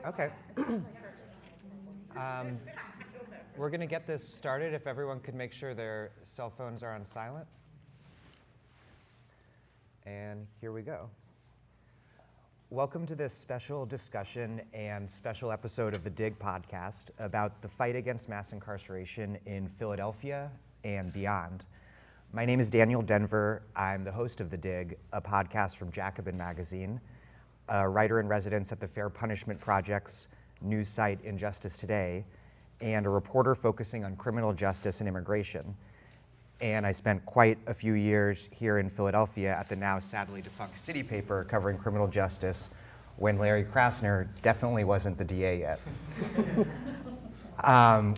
Okay. We're going to get this started. If everyone could make sure their cell phones are on silent. And here we go. Welcome to this special discussion and special episode of the DIG podcast about the fight against mass incarceration in Philadelphia and beyond. My name is Daniel Denvir. I'm the host of the DIG, a podcast from Jacobin Magazine, a writer in residence at the Fair Punishment Project's news site Injustice Today, and a reporter focusing on criminal justice and immigration. And I spent quite a few years here in Philadelphia at the now sadly defunct City Paper covering criminal justice when Larry Krasner definitely wasn't the DA yet.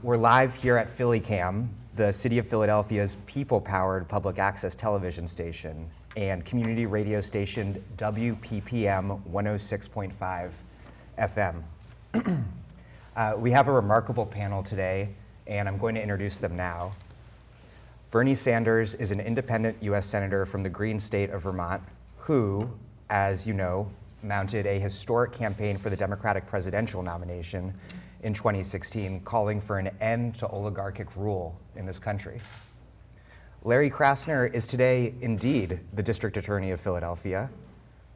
We're live here at PhillyCam, the City of Philadelphia's people-powered public access television station and community radio station WPPM 106.5 FM. We have a remarkable panel today, and I'm going to introduce them now. Bernie Sanders is an independent US Senator from the Green state of Vermont who, as you know, mounted a historic campaign for the Democratic presidential nomination in 2016, calling for an end to oligarchic rule in this country. Larry Krasner is today indeed the District Attorney of Philadelphia.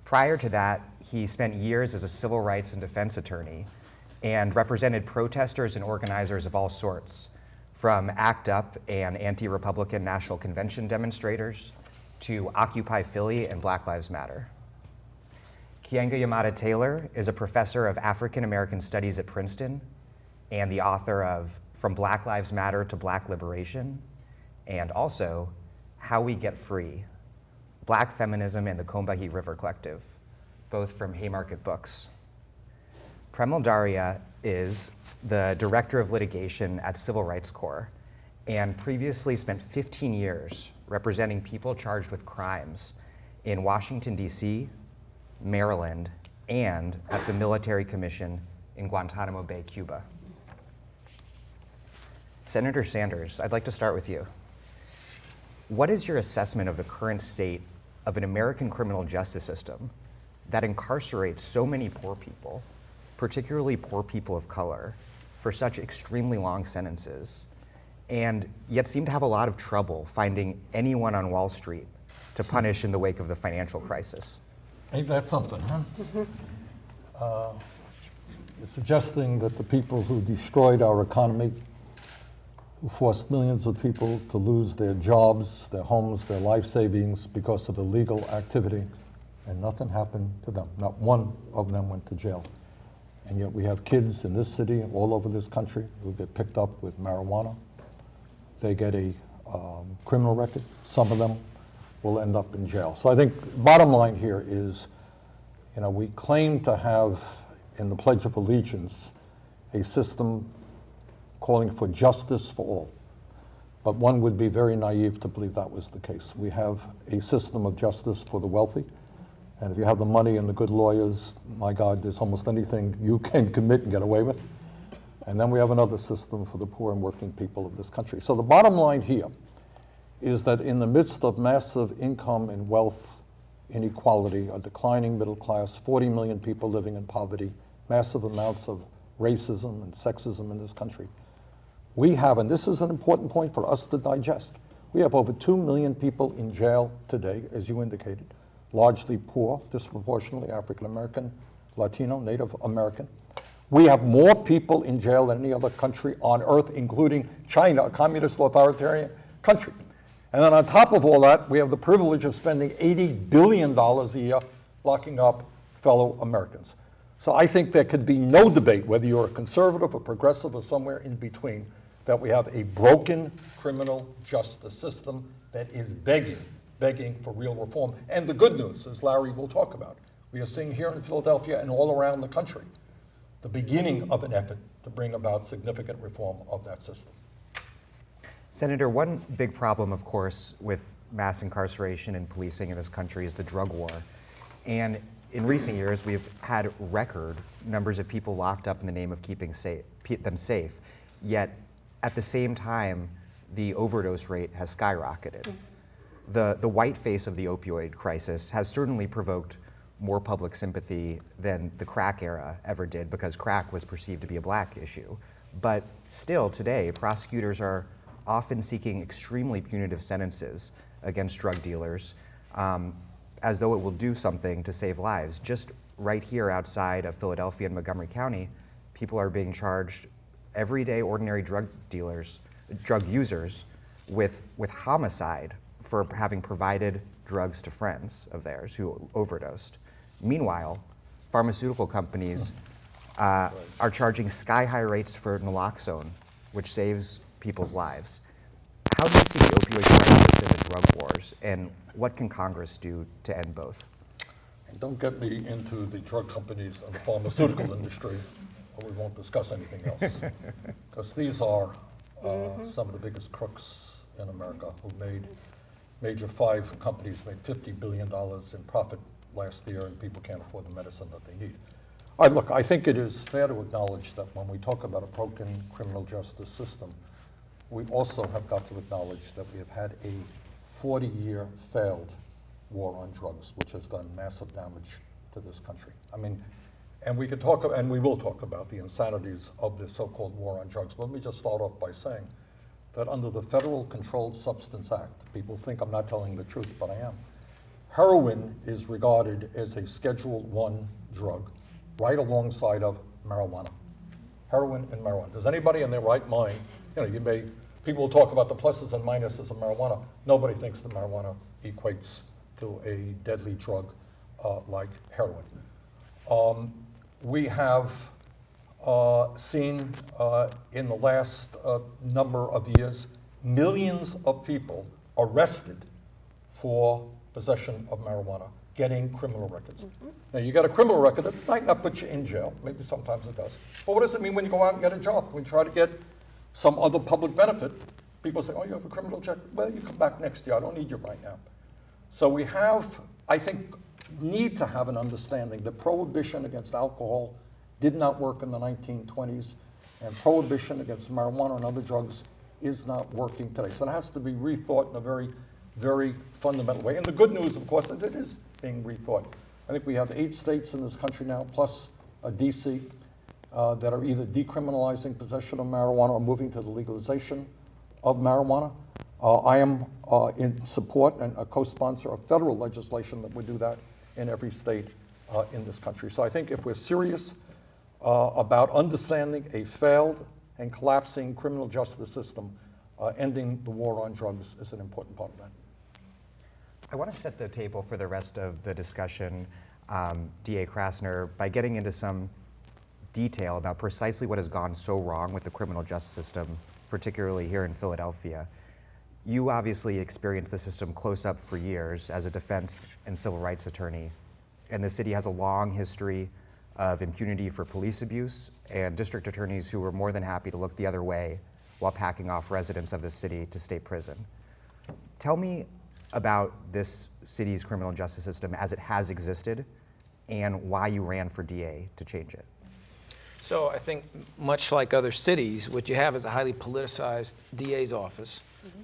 Prior to that, he spent years as a civil rights and defense attorney and represented protesters and organizers of all sorts, from ACT UP and anti-Republican National Convention demonstrators to Occupy Philly and Black Lives Matter. Keeanga-Yamahtta Taylor is a professor of African American Studies at Princeton and the author of From Black Lives Matter to Black Liberation, and also How We Get Free, Black Feminism and the Combahee River Collective, both from Haymarket Books. Premal Dharia is the Director of Litigation at Civil Rights Corps and previously spent 15 years representing people charged with crimes in Washington, D.C., Maryland, and at the Military Commission in Guantanamo Bay, Cuba. Senator Sanders, I'd like to start with you. What is your assessment of the current state of an American criminal justice system that incarcerates so many poor people, particularly poor people of color, for such extremely long sentences, and yet seem to have a lot of trouble finding anyone on Wall Street to punish in the wake of the financial crisis? Ain't that something, huh? You're suggesting that the people who destroyed our economy, who forced millions of people to lose their jobs, their homes, their life savings because of illegal activity, and nothing happened to them. Not one of them went to jail. And yet we have kids in this city, all over this country, who get picked up with marijuana. They get a criminal record. Some of them will end up in jail. So I think bottom line here is, we claim to have in the Pledge of Allegiance a system calling for justice for all. But one would be very naive to believe that was the case. We have a system of justice for the wealthy. And if you have the money and the good lawyers, my God, there's almost anything you can commit and get away with. And then we have another system for the poor and working people of this country. So the bottom line here is that in the midst of massive income and wealth inequality, a declining middle class, 40 million people living in poverty, massive amounts of racism and sexism in this country, we have, and this is an important point for us to digest, we have over 2 million people in jail today, as you indicated, largely poor, disproportionately African American, Latino, Native American. We have more people in jail than any other country on earth, including China, a communist authoritarian country. And then on top of all that, we have the privilege of spending $80 billion a year locking up fellow Americans. So I think there could be no debate, whether you're a conservative or progressive or somewhere in between, that we have a broken criminal justice system that is begging for real reform. And the good news, as Larry will talk about, we are seeing here in Philadelphia and all around the country the beginning of an effort to bring about significant reform of that system. Senator, one big problem, of course, with mass incarceration and policing in this country is the drug war. And in recent years, we've had record numbers of people locked up in the name of keeping them safe. Yet, at the same time, the overdose rate has skyrocketed. The white face of the opioid crisis has certainly provoked more public sympathy than the crack era ever did, because crack was perceived to be a black issue. But still today, prosecutors are often seeking extremely punitive sentences against drug dealers, as though it will do something to save lives. Just right here outside of Philadelphia and Montgomery County, people are being charged, everyday ordinary drug users, with are charging sky-high rates for naloxone, which saves people's lives. How do you see the opioid crisis and the drug wars, and what can Congress do to end both? And don't get me into the drug companies and the pharmaceutical industry, or we won't discuss anything else. Because these are some of the biggest crooks in America who major 5 companies made $50 billion in profit last year, and people can't afford the medicine that they need. Look, I think it is fair to acknowledge that when we talk about a broken criminal justice system, we also have got to acknowledge that we have had a 40-year failed war on drugs, which has done massive damage to this country. I mean, and we could talk, and we will talk about the insanities of this so-called war on drugs. But let me just start off by saying that under the Federal Controlled Substance Act, people think I'm not telling the truth, but I am. Heroin is regarded as a Schedule I drug, right alongside of marijuana. Heroin and marijuana. Does anybody in their right mind, people will talk about the pluses and minuses of marijuana. Nobody thinks that marijuana equates to a deadly drug like heroin. We have seen in the last number of years, millions of people arrested for possession of marijuana, getting criminal records. Now, you got a criminal record that might not put you in jail, maybe sometimes it does. But what does it mean when you go out and get a job? When you try to get some other public benefit, people say, oh, you have a criminal check? Well, you come back next year, I don't need you right now. So we have, I think, need to have an understanding that prohibition against alcohol did not work in the 1920s, and prohibition against marijuana and other drugs is not working today. So it has to be rethought in a very, very fundamental way. And the good news, of course, is it is being rethought. I think we have 8 states in this country now, plus DC, that are either decriminalizing possession of marijuana or moving to the legalization of marijuana. I am in support and a co-sponsor of federal legislation that would do that in every state in this country. So I think if we're serious about understanding a failed and collapsing criminal justice system, ending the war on drugs is an important part of that. I want to set the table for the rest of the discussion, DA Krasner, by getting into some detail about precisely what has gone so wrong with the criminal justice system, particularly here in Philadelphia. You obviously experienced the system close up for years as a defense and civil rights attorney, and the city has a long history of impunity for police abuse and district attorneys who were more than happy to look the other way while packing off residents of the city to state prison. Tell me about this city's criminal justice system as it has existed and why you ran for DA to change it. So I think much like other cities, what you have is a highly politicized DA's office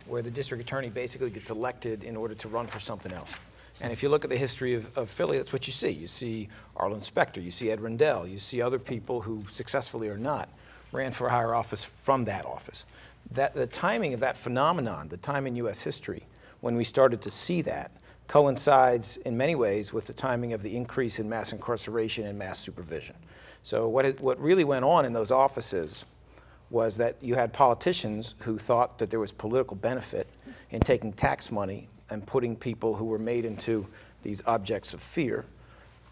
where the district attorney basically gets elected in order to run for something else. And if you look at the history of Philly, that's what you see. You see Arlen Specter, you see Ed Rendell, you see other people who, successfully or not, ran for higher office from that office. The timing of that phenomenon, the time in U.S. history, when we started to see that, coincides in many ways with the timing of the increase in mass incarceration and mass supervision. So what really went on in those offices was that you had politicians who thought that there was political benefit in taking tax money and putting people who were made into these objects of fear,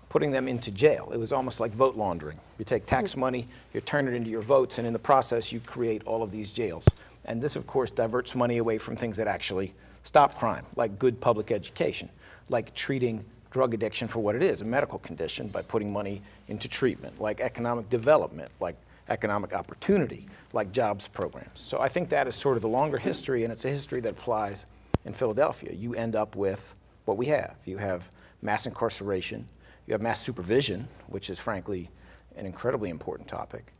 putting them into jail. It was almost like vote laundering. You take tax money, you turn it into your votes, and in the process you create all of these jails. And this, of course, diverts money away from things that actually stop crime, like good public education, like treating drug addiction for what it is, a medical condition, by putting money into treatment, like economic development, like economic opportunity, like jobs programs. So I think that is sort of the longer history, and it's a history that applies in Philadelphia. You end up with what we have. You have mass incarceration, you have mass supervision, which is frankly an incredibly important topic.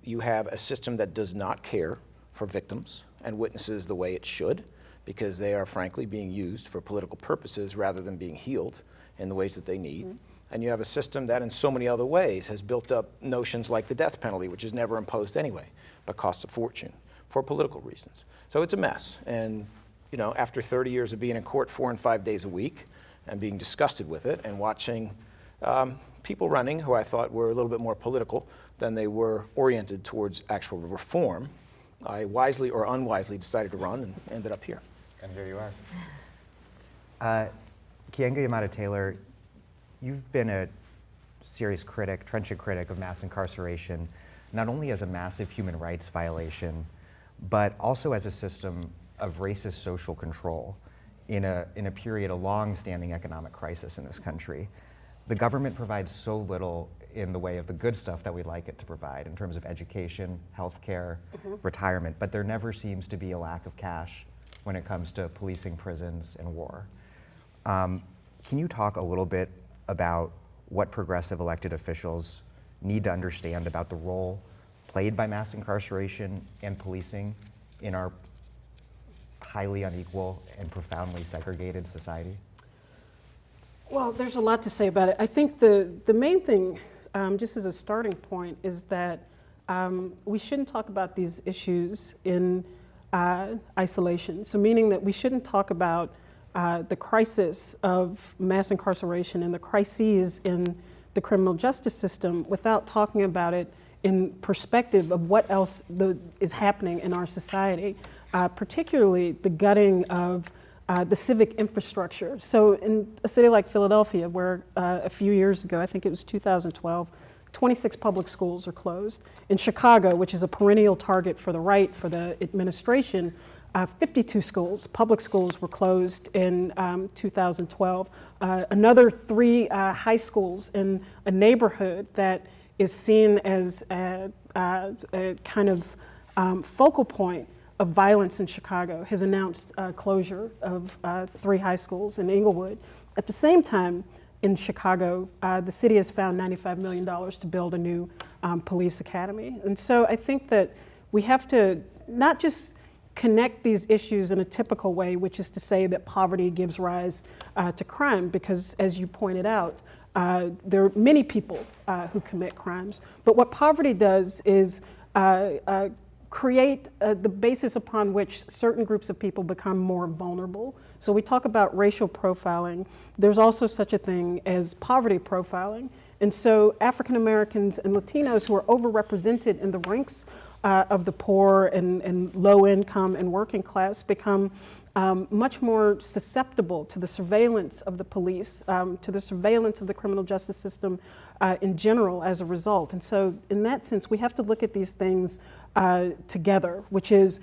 You have a system that does not care for victims and witnesses the way it should, because they are frankly being used for political purposes rather than being healed in the ways that they need. And you have a system that in so many other ways has built up notions like the death penalty, which is never imposed anyway, but costs a fortune for political reasons. So it's a mess. And you know, after 30 years of being in court 4 and 5 days a week and being disgusted with it and watching people running who I thought were a little bit more political than they were oriented towards actual reform, I wisely or unwisely decided to run and ended up here. And here you are. Keeanga-Yamahtta Taylor, you've been a serious critic, trenchant critic of mass incarceration, not only as a massive human rights violation, but also as a system of racist social control in a period, a long-standing economic crisis in this country. The government provides so little in the way of the good stuff that we'd like it to provide in terms of education, healthcare, retirement, but there never seems to be a lack of cash when it comes to policing prisons and war. Can you talk a little bit about what progressive elected officials need to understand about the role played by mass incarceration and policing in our highly unequal and profoundly segregated society? Well, there's a lot to say about it. I think the main thing, just as a starting point, is that we shouldn't talk about these issues in isolation. So meaning that we shouldn't talk about the crisis of mass incarceration and the crises in the criminal justice system without talking about it in perspective of what else is happening in our society, particularly the gutting of the civic infrastructure. So in a city like Philadelphia, where a few years ago, I think it was 2012, 26 public schools are closed. In Chicago, which is a perennial target for the right, for the administration, 52 schools, public schools were closed in 2012. Another 3 high schools in a neighborhood that is seen as a kind of focal point of violence in Chicago has announced closure of 3 high schools in Inglewood. At the same time, in Chicago, the city has found $95 million to build a new police academy. And so I think that we have to not just connect these issues in a typical way, which is to say that poverty gives rise to crime, because as you pointed out, there are many people who commit crimes. But what poverty does is create the basis upon which certain groups of people become more vulnerable. So we talk about racial profiling. There's also such a thing as poverty profiling. And so African Americans and Latinos who are overrepresented in the ranks of the poor and low income and working class become much more susceptible to the surveillance of the police, to the surveillance of the criminal justice system in general as a result. And so in that sense, we have to look at these things together, which is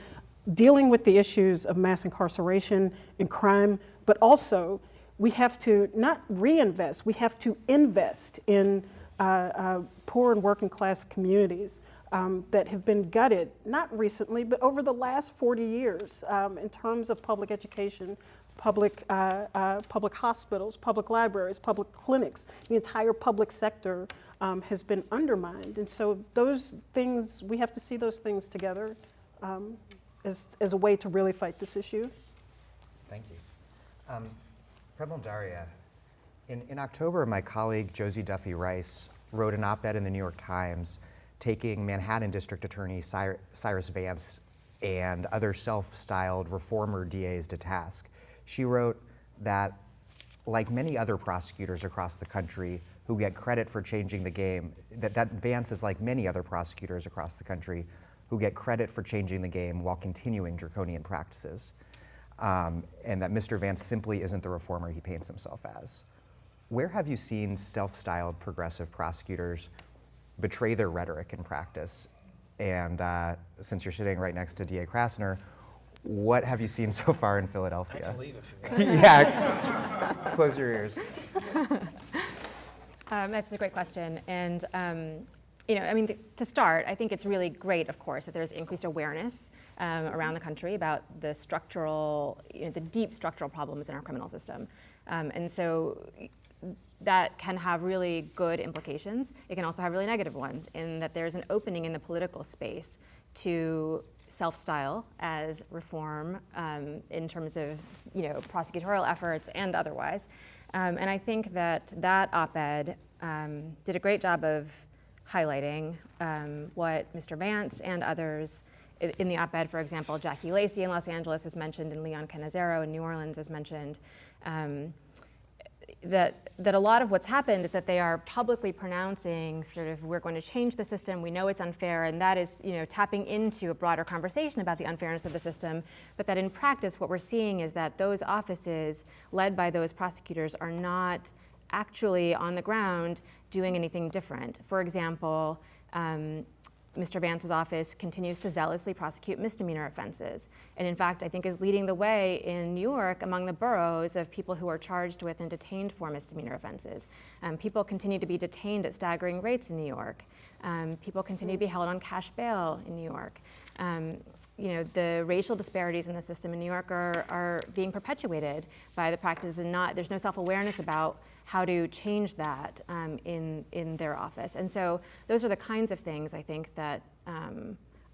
dealing with the issues of mass incarceration and crime, but also we have to not reinvest, we have to invest in poor and working class communities that have been gutted, not recently, but over the last 40 years in terms of public education, public hospitals, public libraries, public clinics. The entire public sector has been undermined. And so those things, we have to see those things together as a way to really fight this issue. Thank you. Premal Dharia, in October, my colleague Josie Duffy Rice wrote an op-ed in the New York Times taking Manhattan District Attorney Cyrus Vance and other self-styled reformer DAs to task. She wrote that, like many other prosecutors across the country who get credit for changing the game, that Vance is like many other prosecutors across the country who get credit for changing the game while continuing draconian practices, and that Mr. Vance simply isn't the reformer he paints himself as. Where have you seen self-styled progressive prosecutors betray their rhetoric in practice? And since you're sitting right next to DA Krasner, what have you seen so far in Philadelphia? I can leave if you want. Yeah, close your ears. That's a great question. And to start, I think it's really great, of course, that there's increased awareness around the country about the structural, the deep structural problems in our criminal system. And so that can have really good implications. It can also have really negative ones in that there's an opening in the political space to self-style as reform in terms of prosecutorial efforts and otherwise. And I think that op-ed did a great job of highlighting what Mr. Vance and others in the op-ed, for example, Jackie Lacey in Los Angeles is mentioned, and Leon Canizero in New Orleans is mentioned, that a lot of what's happened is that they are publicly pronouncing sort of, we're going to change the system, we know it's unfair, and that is, tapping into a broader conversation about the unfairness of the system, but that in practice what we're seeing is that those offices led by those prosecutors are not actually on the ground doing anything different. For example, Mr. Vance's office continues to zealously prosecute misdemeanor offenses. And in fact, I think is leading the way in New York among the boroughs of people who are charged with and detained for misdemeanor offenses. People continue to be detained at staggering rates in New York. People continue to be held on cash bail in New York. The racial disparities in the system in New York are being perpetuated by the practice, and there's no self-awareness about how to change that in their office. And so those are the kinds of things I think that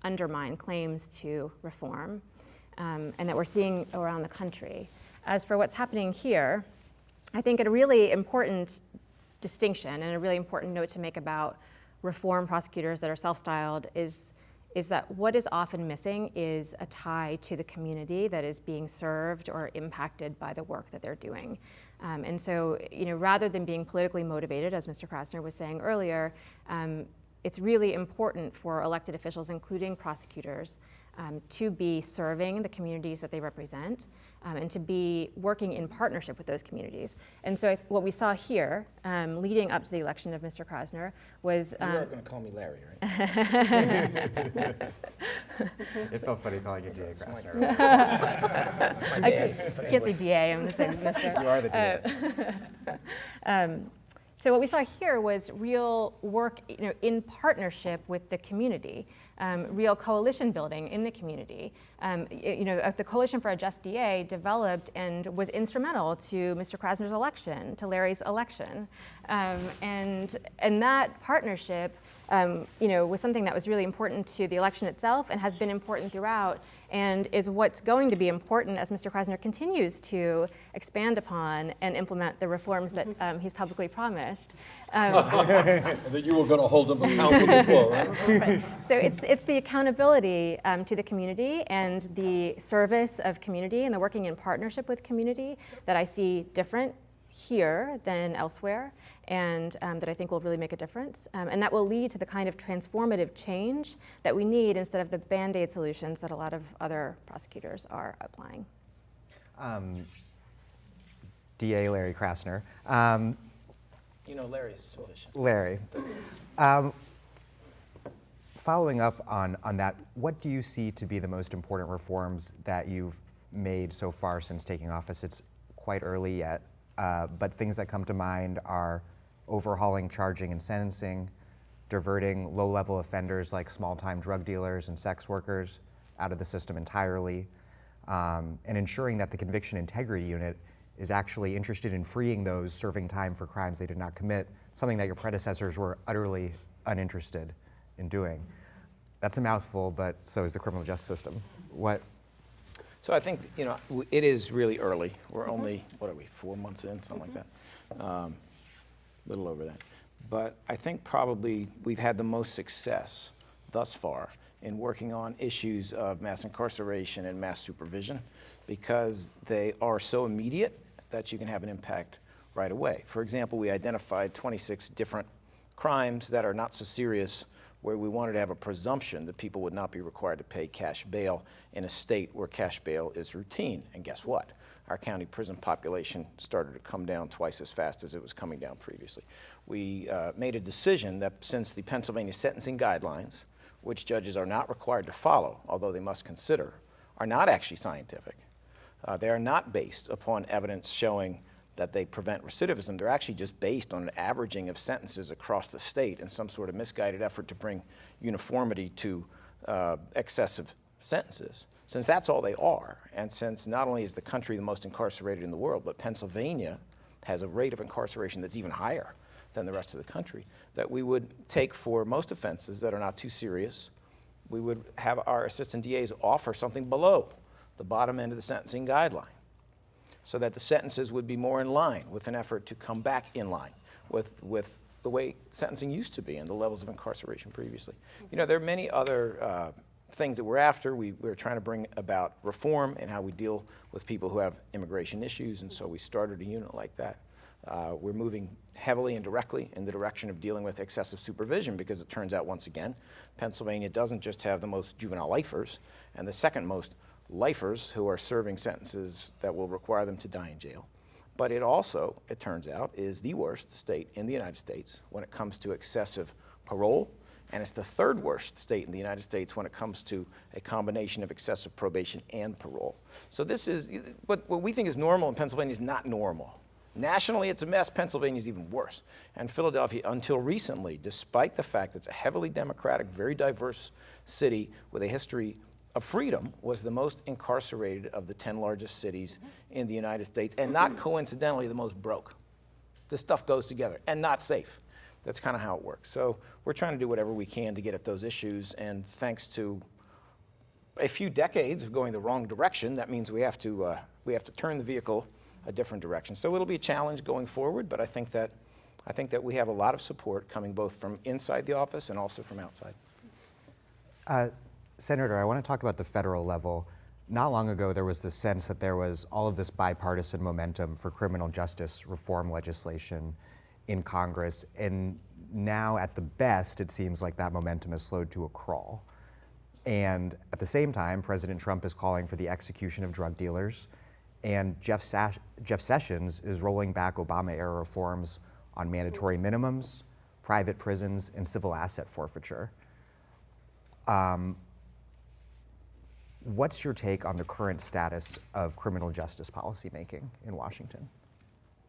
undermine claims to reform and that we're seeing around the country. As for what's happening here, I think a really important distinction and a really important note to make about reform prosecutors that are self-styled is that what is often missing is a tie to the community that is being served or impacted by the work that they're doing. And so, rather than being politically motivated, as Mr. Krasner was saying earlier, it's really important for elected officials, including prosecutors, to be serving the communities that they represent and to be working in partnership with those communities. And so what we saw here, leading up to the election of Mr. Krasner, was... You are going to call me Larry, right? It felt funny calling you DA Krasner. That's my dad. I can't say DA, I'm going to say Mr. You are the DA. So what we saw here was real work, in partnership with the community, real coalition building in the community. The Coalition for a Just DA developed and was instrumental to Mr. Krasner's election, to Larry's election, and that partnership, was something that was really important to the election itself and has been important throughout, and is what's going to be important as Mr. Krasner continues to expand upon and implement the reforms that he's publicly promised. That you were going to hold them accountable for, right? Right. So it's the accountability to the community and the service of community and the working in partnership with community that I see different here than elsewhere, and that I think will really make a difference. And that will lead to the kind of transformative change that we need instead of the Band-Aid solutions that a lot of other prosecutors are applying. DA Larry Krasner. Larry's sufficient. Larry, following up on that, what do you see to be the most important reforms that you've made so far since taking office? It's quite early yet, but things that come to mind are overhauling charging and sentencing, diverting low-level offenders like small-time drug dealers and sex workers out of the system entirely, and ensuring that the Conviction Integrity Unit is actually interested in freeing those serving time for crimes they did not commit, something that your predecessors were utterly uninterested in doing. That's a mouthful, but so is the criminal justice system. What? So I think, it is really early. We're only, 4 months in, something like that. A little over that. But I think probably we've had the most success thus far in working on issues of mass incarceration and mass supervision because they are so immediate that you can have an impact right away. For example, we identified 26 different crimes that are not so serious where we wanted to have a presumption that people would not be required to pay cash bail in a state where cash bail is routine. And guess what? Our county prison population started to come down twice as fast as it was coming down previously. We made a decision that since the Pennsylvania sentencing guidelines, which judges are not required to follow, although they must consider, are not actually scientific. They are not based upon evidence showing that they prevent recidivism. They're actually just based on an averaging of sentences across the state and some sort of misguided effort to bring uniformity to excessive sentences. Since that's all they are, and since not only is the country the most incarcerated in the world, but Pennsylvania has a rate of incarceration that's even higher than the rest of the country, that we would take for most offenses that are not too serious, we would have our assistant DAs offer something below the bottom end of the sentencing guideline. so that the sentences would be more in line with an effort to come back in line with the way sentencing used to be and the levels of incarceration previously. You know, there are many other things that we're after. We're trying to bring about reform in how we deal with people who have immigration issues, and so we started a unit like that. We're moving heavily and directly in the direction of dealing with excessive supervision, because it turns out, once again, Pennsylvania doesn't just have the most juvenile lifers and the second most lifers who are serving sentences that will require them to die in jail. But it also, it turns out, is the worst state in the United States when it comes to excessive parole, and it's the third worst state in the United States when it comes to a combination of excessive probation and parole. So this is, what we think is normal in Pennsylvania is not normal. Nationally, it's a mess. Pennsylvania is even worse. And Philadelphia, until recently, despite the fact that it's a heavily Democratic, very diverse city with a history of freedom, was the most incarcerated of the 10 largest cities in the United States, and not coincidentally the most broke. This stuff goes together, and not safe. That's kind of how it works. So we're trying to do whatever we can to get at those issues, and thanks to a few decades of going the wrong direction, that means we have to turn the vehicle a different direction. So it'll be a challenge going forward, but I think that we have a lot of support coming both from inside the office and also from outside. Senator, I want to talk about the federal level. Not long ago, there was this sense that there was all of this bipartisan momentum for criminal justice reform legislation in Congress, and now at the best, it seems like that momentum has slowed to a crawl. And at the same time, President Trump is calling for the execution of drug dealers, and Jeff Sessions is rolling back Obama-era reforms on mandatory minimums, private prisons, and civil asset forfeiture. What's your take on the current status of criminal justice policymaking in Washington?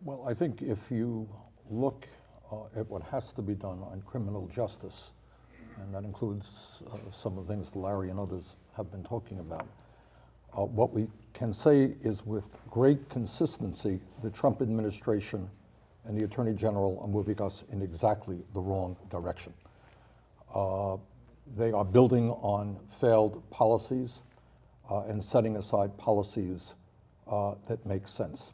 Well, I think if you look at what has to be done on criminal justice, and that includes some of the things Larry and others have been talking about, what we can say is with great consistency, the Trump administration and the Attorney General are moving us in exactly the wrong direction. They are building on failed policies and setting aside policies that make sense.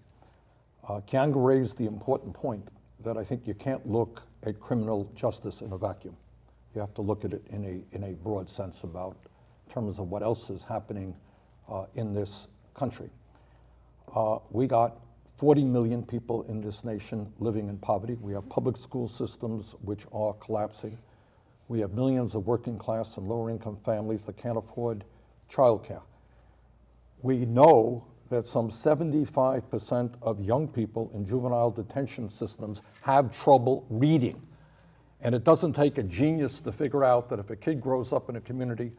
Keeanga raised the important point that I think you can't look at criminal justice in a vacuum. You have to look at it in a broad sense about in terms of what else is happening in this country. We got 40 million people in this nation living in poverty. We have public school systems which are collapsing. We have millions of working class and lower income families that can't afford childcare. We know that some 75% of young people in juvenile detention systems have trouble reading. And it doesn't take a genius to figure out that if a kid grows up in a community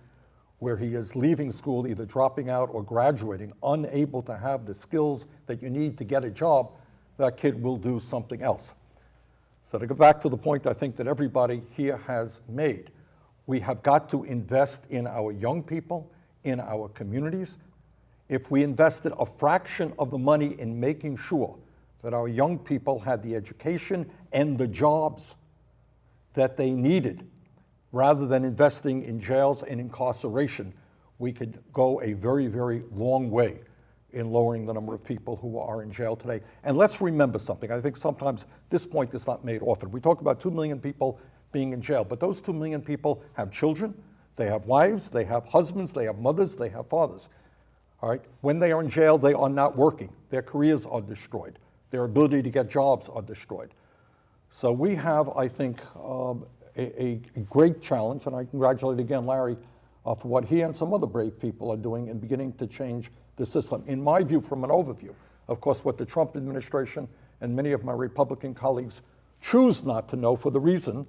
where he is leaving school, either dropping out or graduating, unable to have the skills that you need to get a job, that kid will do something else. So to go back to the point I think that everybody here has made, we have got to invest in our young people, in our communities. If we invested a fraction of the money in making sure that our young people had the education and the jobs that they needed, rather than investing in jails and incarceration, we could go a very, very long way in lowering the number of people who are in jail today. And let's remember something. I think sometimes this point is not made often. We talk about 2 million people being in jail, but those 2 million people have children, they have wives, they have husbands, they have mothers, they have fathers. All right? When they are in jail, they are not working. Their careers are destroyed. Their ability to get jobs are destroyed. So we have, I think, a great challenge, and I congratulate again Larry for what he and some other brave people are doing in beginning to change the system. In my view, from an overview, of course, what the Trump administration and many of my Republican colleagues choose not to know for the reason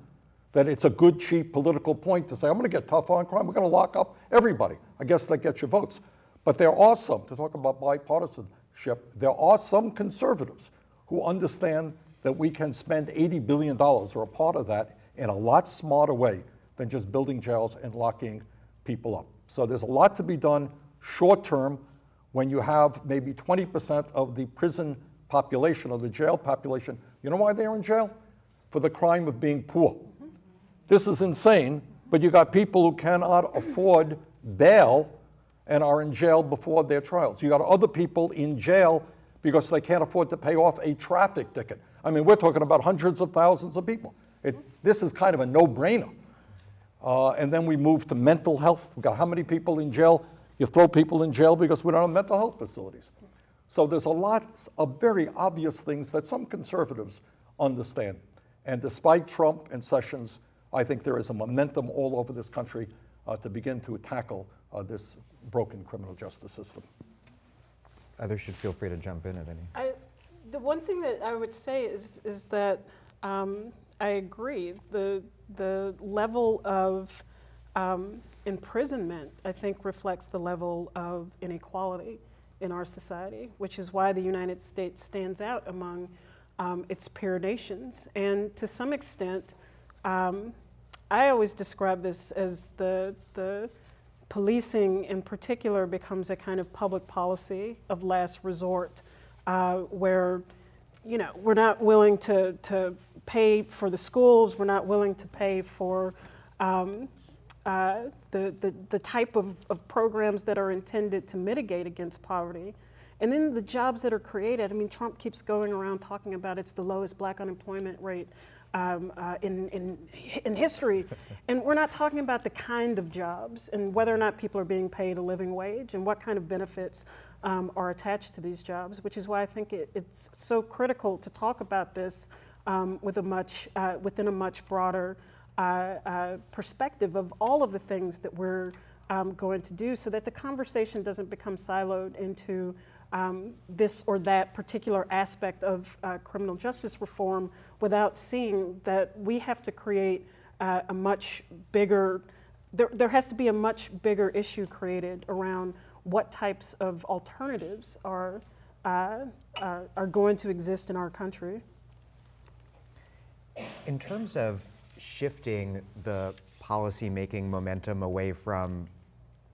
that it's a good, cheap political point to say, I'm going to get tough on crime, we're going to lock up everybody. I guess that gets your votes. But there are some, to talk about bipartisanship, there are some conservatives who understand that we can spend $80 billion or a part of that in a lot smarter way than just building jails and locking people up. So there's a lot to be done short term when you have maybe 20% of the prison population or the jail population. You know why they're in jail? For the crime of being poor. This is insane, but you got people who cannot afford bail and are in jail before their trials. You got other people in jail because they can't afford to pay off a traffic ticket. I mean, we're talking about hundreds of thousands of people. This is kind of a no-brainer. And then we move to mental health. We've got how many people in jail? You throw people in jail because we don't have mental health facilities. So there's a lot of very obvious things that some conservatives understand. And despite Trump and Sessions, I think there is a momentum all over this country to begin to tackle this broken criminal justice system. Others should feel free to jump in at any. The one thing that I would say is that I agree. The level of imprisonment, I think, reflects the level of inequality in our society, which is why the United States stands out among its peer nations. And to some extent, I always describe this as the policing in particular becomes a kind of public policy of last resort, where we're not willing to pay for the schools, we're not willing to pay for the type of programs that are intended to mitigate against poverty. And then the jobs that are created, I mean, Trump keeps going around talking about it's the lowest black unemployment rate in history. And we're not talking about the kind of jobs and whether or not people are being paid a living wage and what kind of benefits are attached to these jobs, which is why I think it's so critical to talk about this within a much broader perspective of all of the things that we're going to do, so that the conversation doesn't become siloed into this or that particular aspect of criminal justice reform without seeing that we have to create a much bigger, there has to be a much bigger issue created around what types of alternatives are going to exist in our country. In terms of shifting the policy-making momentum away from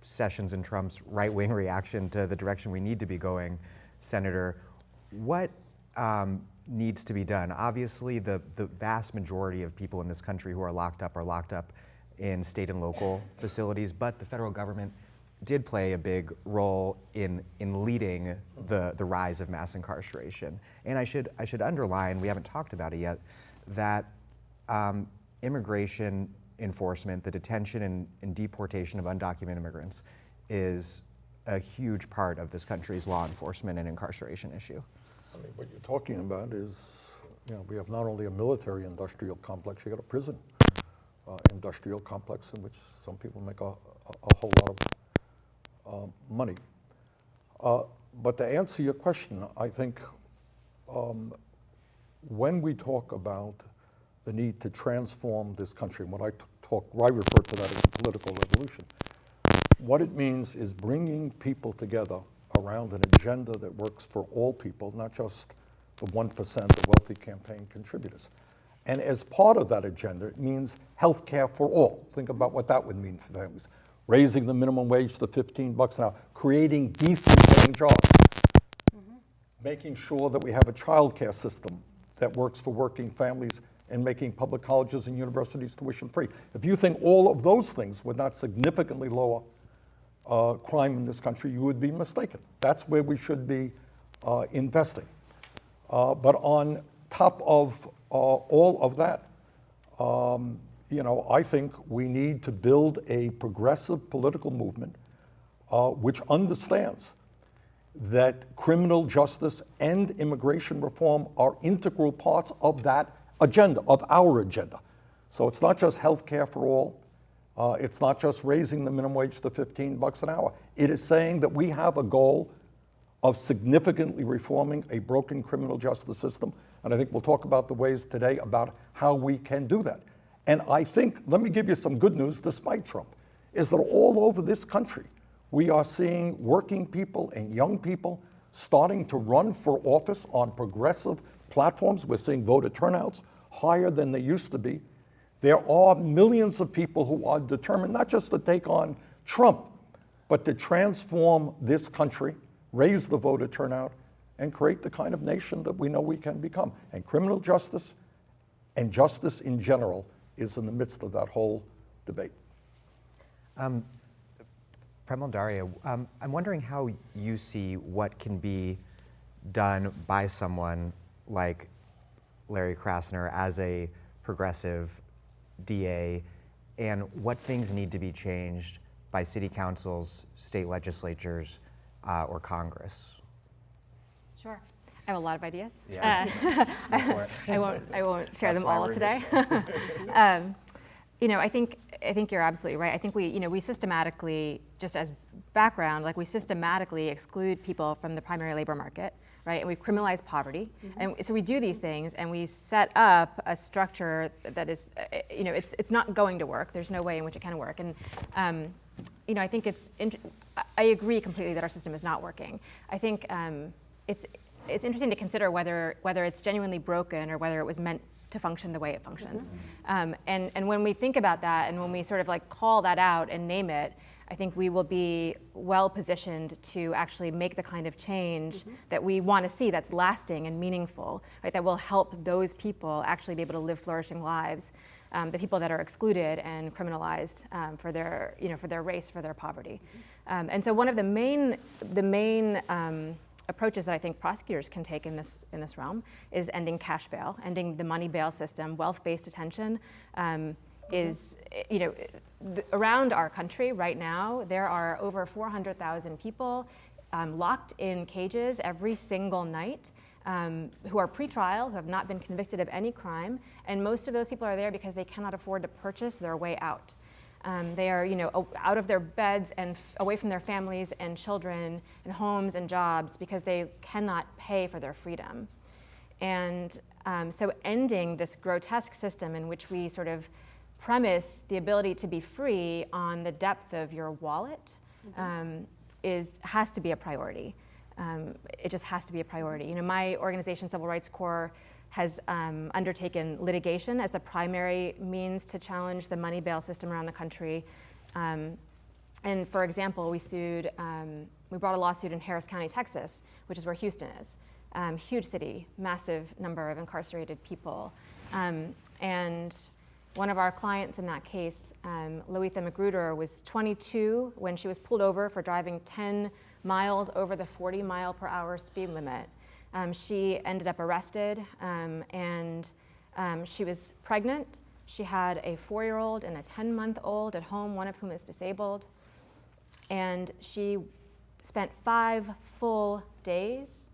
Sessions and Trump's right-wing reaction to the direction we need to be going, Senator, what needs to be done? Obviously, the vast majority of people in this country who are locked up in state and local facilities, but the federal government did play a big role in leading the rise of mass incarceration. And I should underline, we haven't talked about it yet, that immigration enforcement, the detention and deportation of undocumented immigrants, is a huge part of this country's law enforcement and incarceration issue. I mean, what you're talking about is, we have not only a military industrial complex, you got a prison industrial complex in which some people make a whole lot of money. But to answer your question, I think when we talk about the need to transform this country, and when I refer to that as a political revolution, what it means is bringing people together around an agenda that works for all people, not just the 1% of wealthy campaign contributors. And as part of that agenda, it means health care for all. Think about what that would mean for families. Raising the minimum wage to $15 an hour, creating decent paying jobs, making sure that we have a child care system that works for working families, and making public colleges and universities tuition free. If you think all of those things would not significantly lower crime in this country, you would be mistaken. That's where we should be investing. But on top of all of that, I think we need to build a progressive political movement which understands that criminal justice and immigration reform are integral parts of that agenda, of our agenda. So it's not just health care for all. It's not just raising the minimum wage to $15 an hour. It is saying that we have a goal of significantly reforming a broken criminal justice system. And I think we'll talk about the ways today about how we can do that. And I think, let me give you some good news despite Trump, is that all over this country, we are seeing working people and young people starting to run for office on progressive platforms. We're seeing voter turnouts higher than they used to be. There are millions of people who are determined not just to take on Trump, but to transform this country, raise the voter turnout, and create the kind of nation that we know we can become. And criminal justice and justice in general is in the midst of that whole debate. Premal Dharia, I'm wondering how you see what can be done by someone like Larry Krasner as a progressive DA, and what things need to be changed by city councils, state legislatures, or Congress? Sure. I have a lot of ideas. Yeah. Go for it. I won't share That's them why all we're today. I think you're absolutely right. I think we systematically, just as background, we systematically exclude people from the primary labor market, right? And we criminalize poverty. And so we do these things, and we set up a structure that is, it's not going to work. There's no way in which it can work. And I think I agree completely that our system is not working. I think it's interesting to consider whether it's genuinely broken or whether it was meant to function the way it functions. And when we think about that, and when we sort of call that out and name it, I think we will be well positioned to actually make the kind of change that we want to see, that's lasting and meaningful, right? That will help those people actually be able to live flourishing lives, the people that are excluded and criminalized for their race, for their poverty. And so one of the main approaches that I think prosecutors can take in this realm is ending cash bail, ending the money bail system. Wealth-based detention is, around our country right now, there are over 400,000 people locked in cages every single night who are pretrial, who have not been convicted of any crime, and most of those people are there because they cannot afford to purchase their way out. They are, out of their beds and away from their families and children and homes and jobs because they cannot pay for their freedom. And so ending this grotesque system in which we sort of premise the ability to be free on the depth of your wallet has to be a priority. It just has to be a priority. My organization, Civil Rights Corps, has undertaken litigation as the primary means to challenge the money bail system around the country. And for example, we brought a lawsuit in Harris County, Texas, which is where Houston is. Huge city, massive number of incarcerated people. And one of our clients in that case, Loetha Magruder, was 22 when she was pulled over for driving 10 miles over the 40-mile-per-hour speed limit. She ended up arrested, and she was pregnant. She had a 4-year-old and a 10-month-old at home, one of whom is disabled. And she spent 5 full days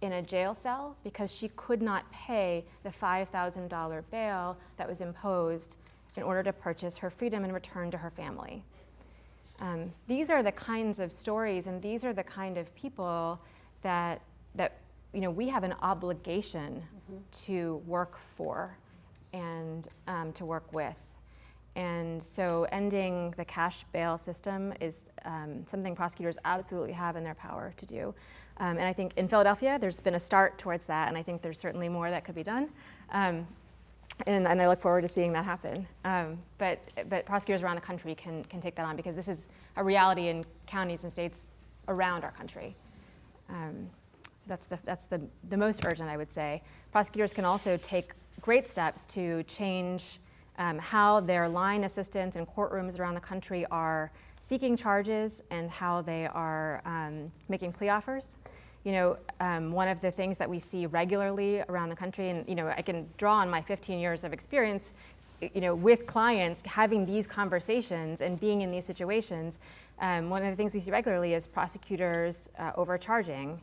in a jail cell because she could not pay the $5,000 bail that was imposed in order to purchase her freedom and return to her family. These are the kinds of stories, and these are the kind of people that we have an obligation to work for and to work with. And so ending the cash bail system is something prosecutors absolutely have in their power to do. And I think in Philadelphia, there's been a start towards that, and I think there's certainly more that could be done. And I look forward to seeing that happen. But prosecutors around the country can take that on, because this is a reality in counties and states around our country. So that's the most urgent, I would say. Prosecutors can also take great steps to change how their line assistants in courtrooms around the country are seeking charges and how they are making plea offers. One of the things that we see regularly around the country, and I can draw on my 15 years of experience, with clients having these conversations and being in these situations. One of the things we see regularly is prosecutors overcharging,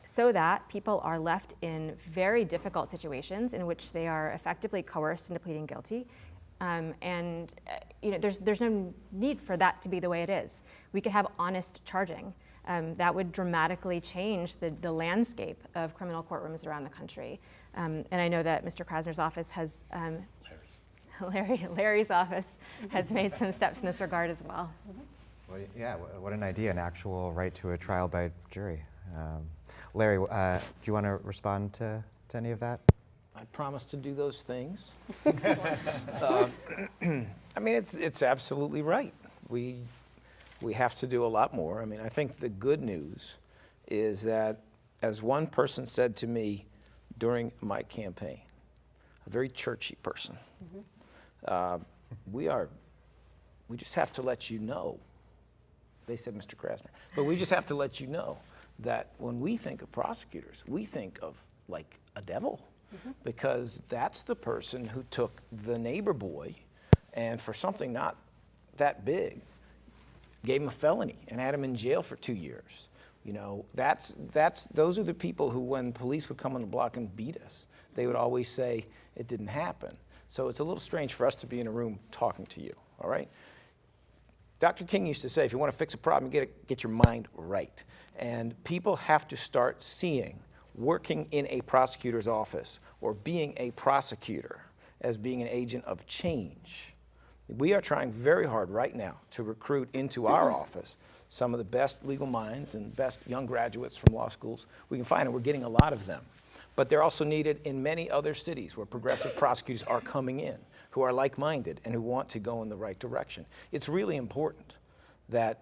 so that people are left in very difficult situations in which they are effectively coerced into pleading guilty. There's no need for that to be the way it is. We could have honest charging. That would dramatically change the landscape of criminal courtrooms around the country. And I know that Mr. Krasner's office has, Larry's office has made some steps in this regard as well. Well, yeah, what an idea, an actual right to a trial by jury. Larry, do you want to respond to any of that? I promise to do those things. It's absolutely right. We have to do a lot more. I think the good news is that, as one person said to me during my campaign, a very churchy person, we just have to let you know. They said, Mr. Krasner, but we just have to let you know that when we think of prosecutors, we think of like a devil, because that's the person who took the neighbor boy and for something not that big, gave him a felony and had him in jail for 2 years. You know, those are the people who, when police would come on the block and beat us, they would always say it didn't happen. So it's a little strange for us to be in a room talking to you, all right? Dr. King used to say, if you want to fix a problem, get your mind right. And people have to start seeing working in a prosecutor's office or being a prosecutor as being an agent of change. We are trying very hard right now to recruit into our office some of the best legal minds and best young graduates from law schools we can find, and we're getting a lot of them. But they're also needed in many other cities where progressive prosecutors are coming in, who are like-minded and who want to go in the right direction. It's really important that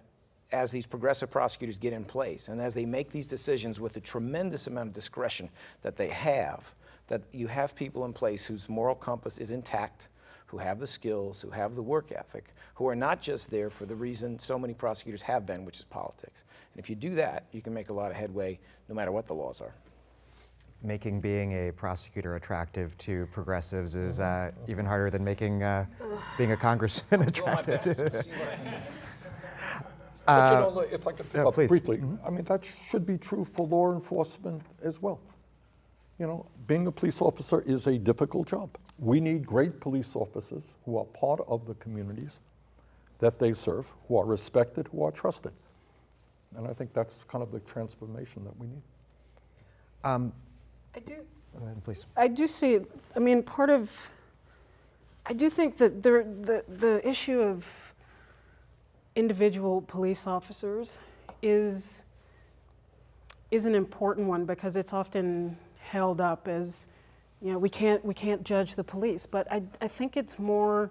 as these progressive prosecutors get in place and as they make these decisions with the tremendous amount of discretion that they have, that you have people in place whose moral compass is intact, who have the skills, who have the work ethic, who are not just there for the reason so many prosecutors have been, which is politics. And if you do that, you can make a lot of headway no matter what the laws are. Making being a prosecutor attractive to progressives is even harder than making being a congressman attractive. But you know, if I could pick up please. briefly, I mean, that should be true for law enforcement as well. You know, being a police officer is a difficult job. We need great police officers who are part of the communities that they serve, who are respected, who are trusted. And I think that's kind of the transformation that we need. I do. Go ahead, please. I do see, I mean, I do think that the issue of individual police officers is an important one, because it's often held up as, you know, we can't judge the police. But I think it's more,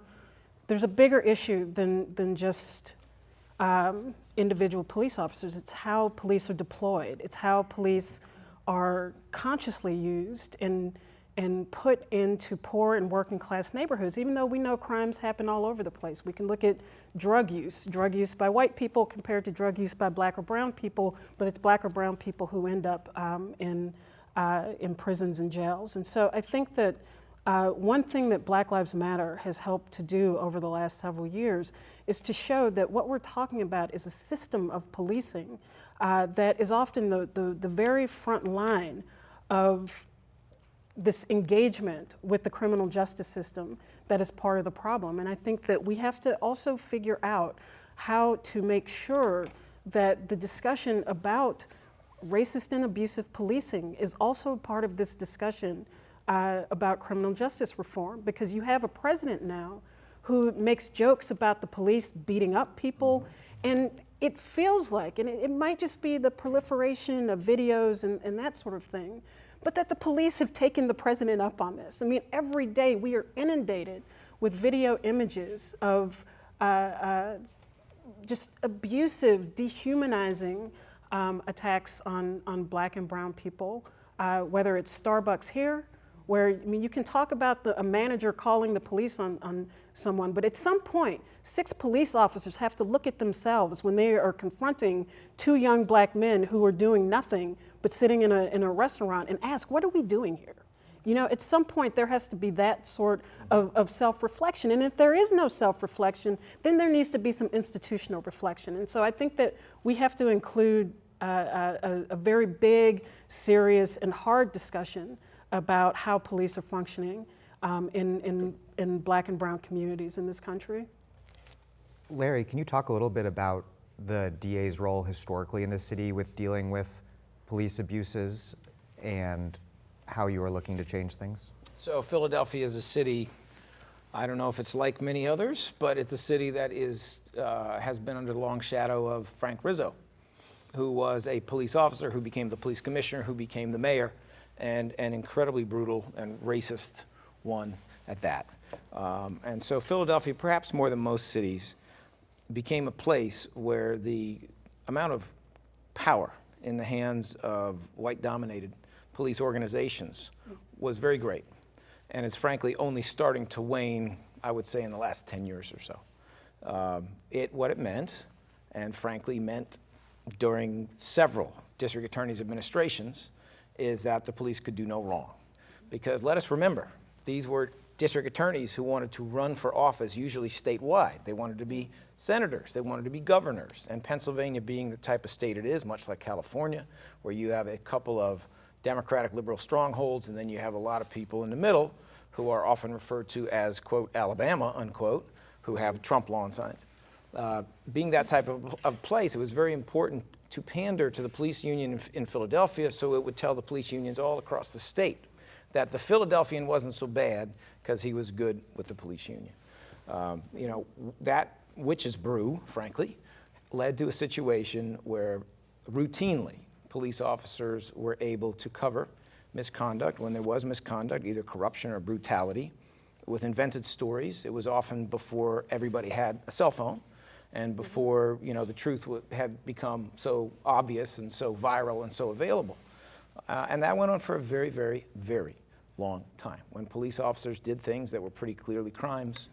there's a bigger issue than just individual police officers. It's how police are deployed. It's how police are consciously used and put into poor and working class neighborhoods, even though we know crimes happen all over the place. We can look at drug use by white people compared to drug use by black or brown people, but it's black or brown people who end up in prisons and jails. And so I think that one thing that Black Lives Matter has helped to do over the last several years is to show that what we're talking about is a system of policing that is often the very front line of this engagement with the criminal justice system that is part of the problem. And I think that we have to also figure out how to make sure that the discussion about racist and abusive policing is also part of this discussion about criminal justice reform, because you have a president now who makes jokes about the police beating up people, and it feels like, and it might just be the proliferation of videos and that sort of thing, but that the police have taken the president up on this. I mean, every day we are inundated with video images of just abusive, dehumanizing attacks on black and brown people, whether it's Starbucks here, where, I mean, you can talk about a manager calling the police on someone, but at some point, 6 police officers have to look at themselves when they are confronting 2 young black men who are doing nothing but sitting in a restaurant, and ask, what are we doing here? You know, at some point there has to be that sort of self-reflection, and if there is no self-reflection, then there needs to be some institutional reflection. And so I think that we have to include a very big, serious, and hard discussion about how police are functioning in black and brown communities in this country. Larry, can you talk a little bit about the DA's role historically in this city with dealing with police abuses and how you are looking to change things? So Philadelphia is a city, I don't know if it's like many others, but it's a city that has been under the long shadow of Frank Rizzo, who was a police officer, who became the police commissioner, who became the mayor, and an incredibly brutal and racist one at that. And so Philadelphia, perhaps more than most cities, became a place where the amount of power in the hands of white-dominated police organizations was very great. And it's frankly only starting to wane, I would say, in the last 10 years or so. What it meant, and frankly meant during several district attorneys' administrations is that the police could do no wrong. Because let us remember, these were district attorneys who wanted to run for office, usually statewide. They wanted to be senators, they wanted to be governors, and Pennsylvania being the type of state it is, much like California, where you have a couple of Democratic liberal strongholds, and then you have a lot of people in the middle who are often referred to as, quote, Alabama, unquote, who have Trump lawn signs. Being that type of place, it was very important to pander to the police union in Philadelphia, so it would tell the police unions all across the state that the Philadelphian wasn't so bad because he was good with the police union. You know, that witch's brew, frankly, led to a situation where routinely police officers were able to cover misconduct when there was misconduct, either corruption or brutality, with invented stories. It was often before everybody had a cell phone and before, you know, the truth had become so obvious and so viral and so available. And that went on for a very, very, very long time. When police officers did things that were pretty clearly crimes,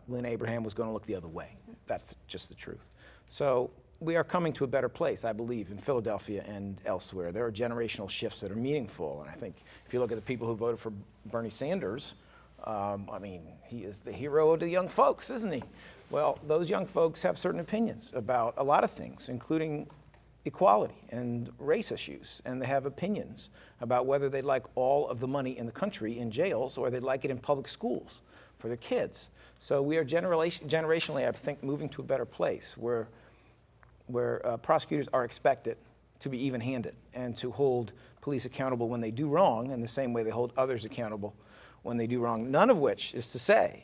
Lynn Abraham was going to look the other way. That's just the truth. So we are coming to a better place, I believe, in Philadelphia and elsewhere. There are generational shifts that are meaningful. And I think if you look at the people who voted for Bernie Sanders, I mean, he is the hero of the young folks, isn't he? Well, those young folks have certain opinions about a lot of things, including equality and race issues, and they have opinions about whether they'd like all of the money in the country in jails or they'd like it in public schools for their kids. So we are generationally, I think, moving to a better place where prosecutors are expected to be even-handed and to hold police accountable when they do wrong in the same way they hold others accountable when they do wrong, none of which is to say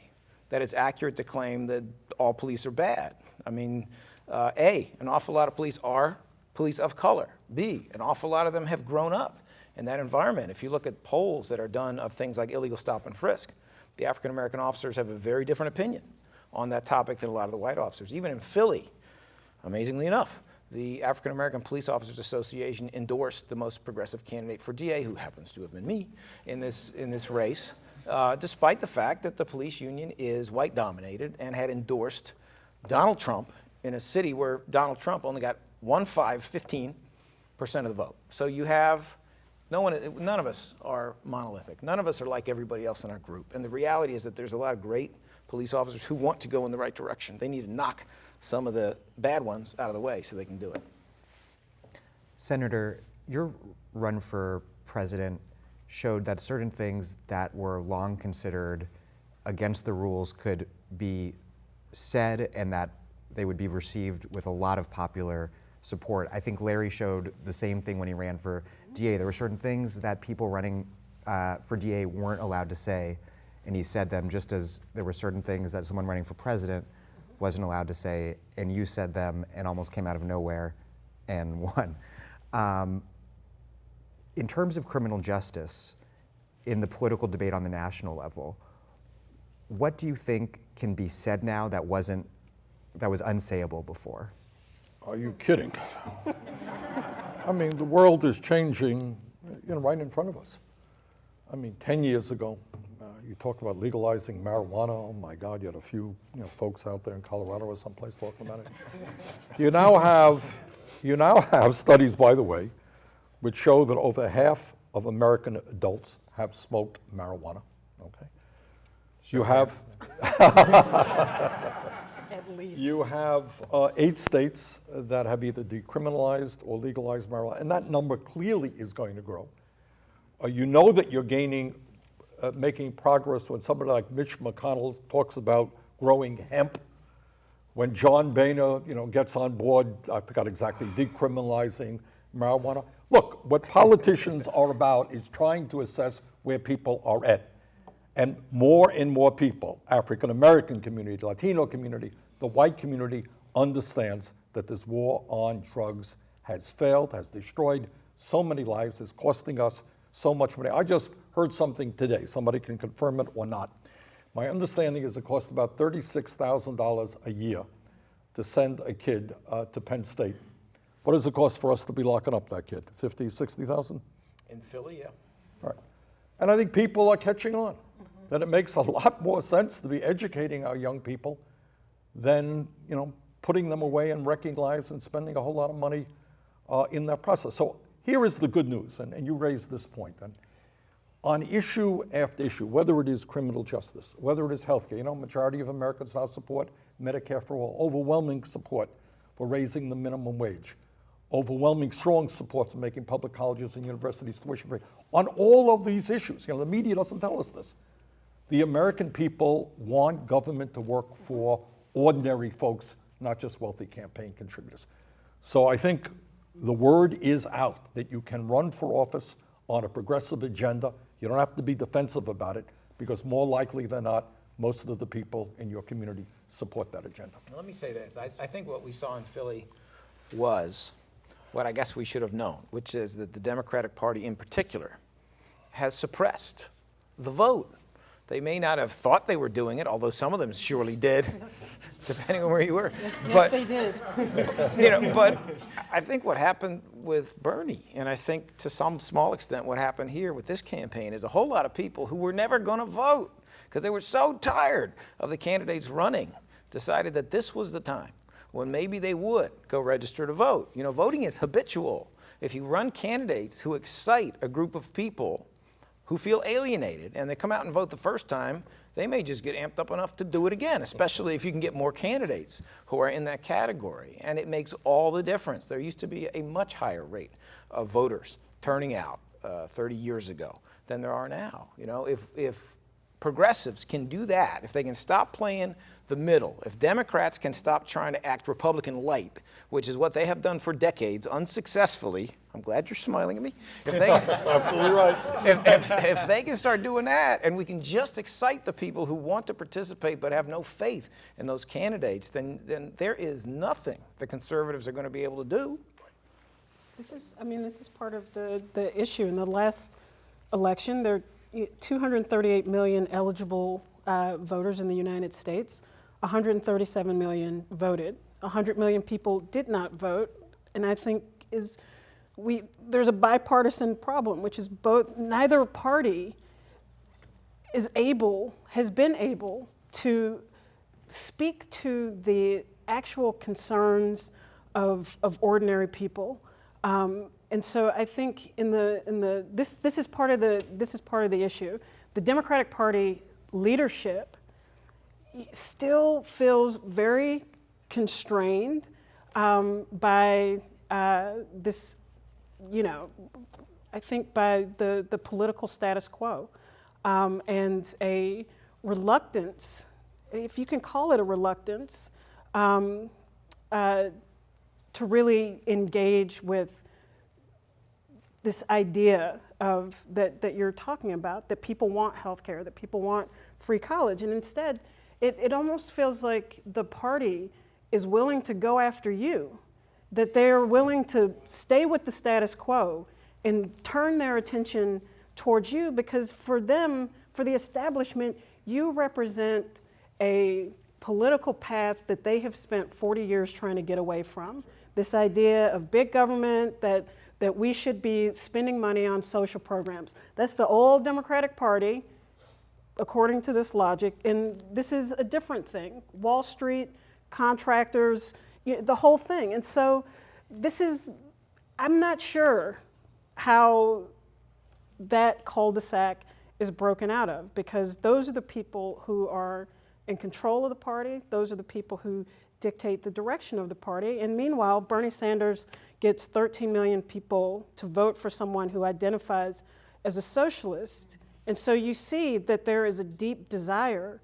that it's accurate to claim that all police are bad. I mean, A, an awful lot of police are police of color. B, an awful lot of them have grown up in that environment. If you look at polls that are done of things like illegal stop and frisk, the African-American officers have a very different opinion on that topic than a lot of the white officers. Even in Philly, amazingly enough, the African-American Police Officers Association endorsed the most progressive candidate for DA, who happens to have been me, in this race, despite the fact that the police union is white-dominated and had endorsed Donald Trump in a city where Donald Trump only got 15% of the vote. So you have none of us are monolithic. None of us are like everybody else in our group. And the reality is that there's a lot of great police officers who want to go in the right direction. They need to knock some of the bad ones out of the way so they can do it. Senator, your run for president showed that certain things that were long considered against the rules could be said and that they would be received with a lot of popular support. I think Larry showed the same thing when he ran for DA. There were certain things that people running for DA weren't allowed to say, and he said them, just as there were certain things that someone running for president wasn't allowed to say, and you said them and almost came out of nowhere and won. In terms of criminal justice, in the political debate on the national level, what do you think can be said now that was unsayable before? Are you kidding? I mean, the world is changing, right in front of us. I mean, 10 years ago, you talked about legalizing marijuana. Oh my God, you had a few folks out there in Colorado or someplace talking about it. You now have studies, by the way, which show that over half of American adults have smoked marijuana. Okay, you have. At least. You have 8 states that have either decriminalized or legalized marijuana, and that number clearly is going to grow. You know that you're making progress when somebody like Mitch McConnell talks about growing hemp. When John Boehner, gets on board, I forgot exactly, decriminalizing marijuana. Look, what politicians are about is trying to assess where people are at. And more people, African American community, Latino community, the white community understands that this war on drugs has failed, has destroyed so many lives, is costing us so much money. I just heard something today. Somebody can confirm it or not. My understanding is it costs about $36,000 a year to send a kid to Penn State. What does it cost for us to be locking up that kid? 50, 60,000? In Philly, yeah. All right. And I think people are catching on. That it makes a lot more sense to be educating our young people than putting them away and wrecking lives and spending a whole lot of money in that process. So here is the good news, and you raised this point. And on issue after issue, whether it is criminal justice, whether it is healthcare, you know, majority of Americans now support Medicare for all, overwhelming support for raising the minimum wage, overwhelming strong support for making public colleges and universities tuition free. On all of these issues, you know, the media doesn't tell us this. The American people want government to work for ordinary folks, not just wealthy campaign contributors. So I think the word is out that you can run for office on a progressive agenda. You don't have to be defensive about it, because more likely than not, most of the people in your community support that agenda. Let me say this. I think what we saw in Philly was what I guess we should have known, which is that the Democratic Party in particular has suppressed the vote. They may not have thought they were doing it, although some of them surely did, depending on where you were. Yes, they did. You know, but I think what happened with Bernie, and I think to some small extent what happened here with this campaign, is a whole lot of people who were never going to vote because they were so tired of the candidates running, decided that this was the time when maybe they would go register to vote. You know, voting is habitual. If you run candidates who excite a group of people who feel alienated and they come out and vote the first time, they may just get amped up enough to do it again, especially if you can get more candidates who are in that category. And it makes all the difference. There used to be a much higher rate of voters turning out 30 years ago than there are now. You know, if progressives can do that, if they can stop playing the middle, if Democrats can stop trying to act Republican light, which is what they have done for decades unsuccessfully. I'm glad you're smiling at me. If they, Absolutely right. if they can start doing that, and we can just excite the people who want to participate but have no faith in those candidates, then there is nothing the conservatives are going to be able to do. This is part of the issue. In the last election, there are 238 million eligible voters in the United States. 137 million voted. 100 million people did not vote, and I think there's a bipartisan problem, which is neither party has been able to speak to the actual concerns of ordinary people. And so I think this is part of the issue. The Democratic Party leadership still feels very constrained by this, you know, I think by the political status quo and a reluctance, if you can call it a reluctance, to really engage with this idea of that you're talking about, that people want health care, that people want free college, and instead it almost feels like the party is willing to go after you, that they're willing to stay with the status quo and turn their attention towards you, because for them, for the establishment, you represent a political path that they have spent 40 years trying to get away from. This idea of big government, that we should be spending money on social programs. That's the old Democratic Party, according to this logic, and this is a different thing. Wall Street, contractors, the whole thing. And so I'm not sure how that cul-de-sac is broken out of, because those are the people who are in control of the party. Those are the people who dictate the direction of the party. And meanwhile, Bernie Sanders gets 13 million people to vote for someone who identifies as a socialist. And so you see that there is a deep desire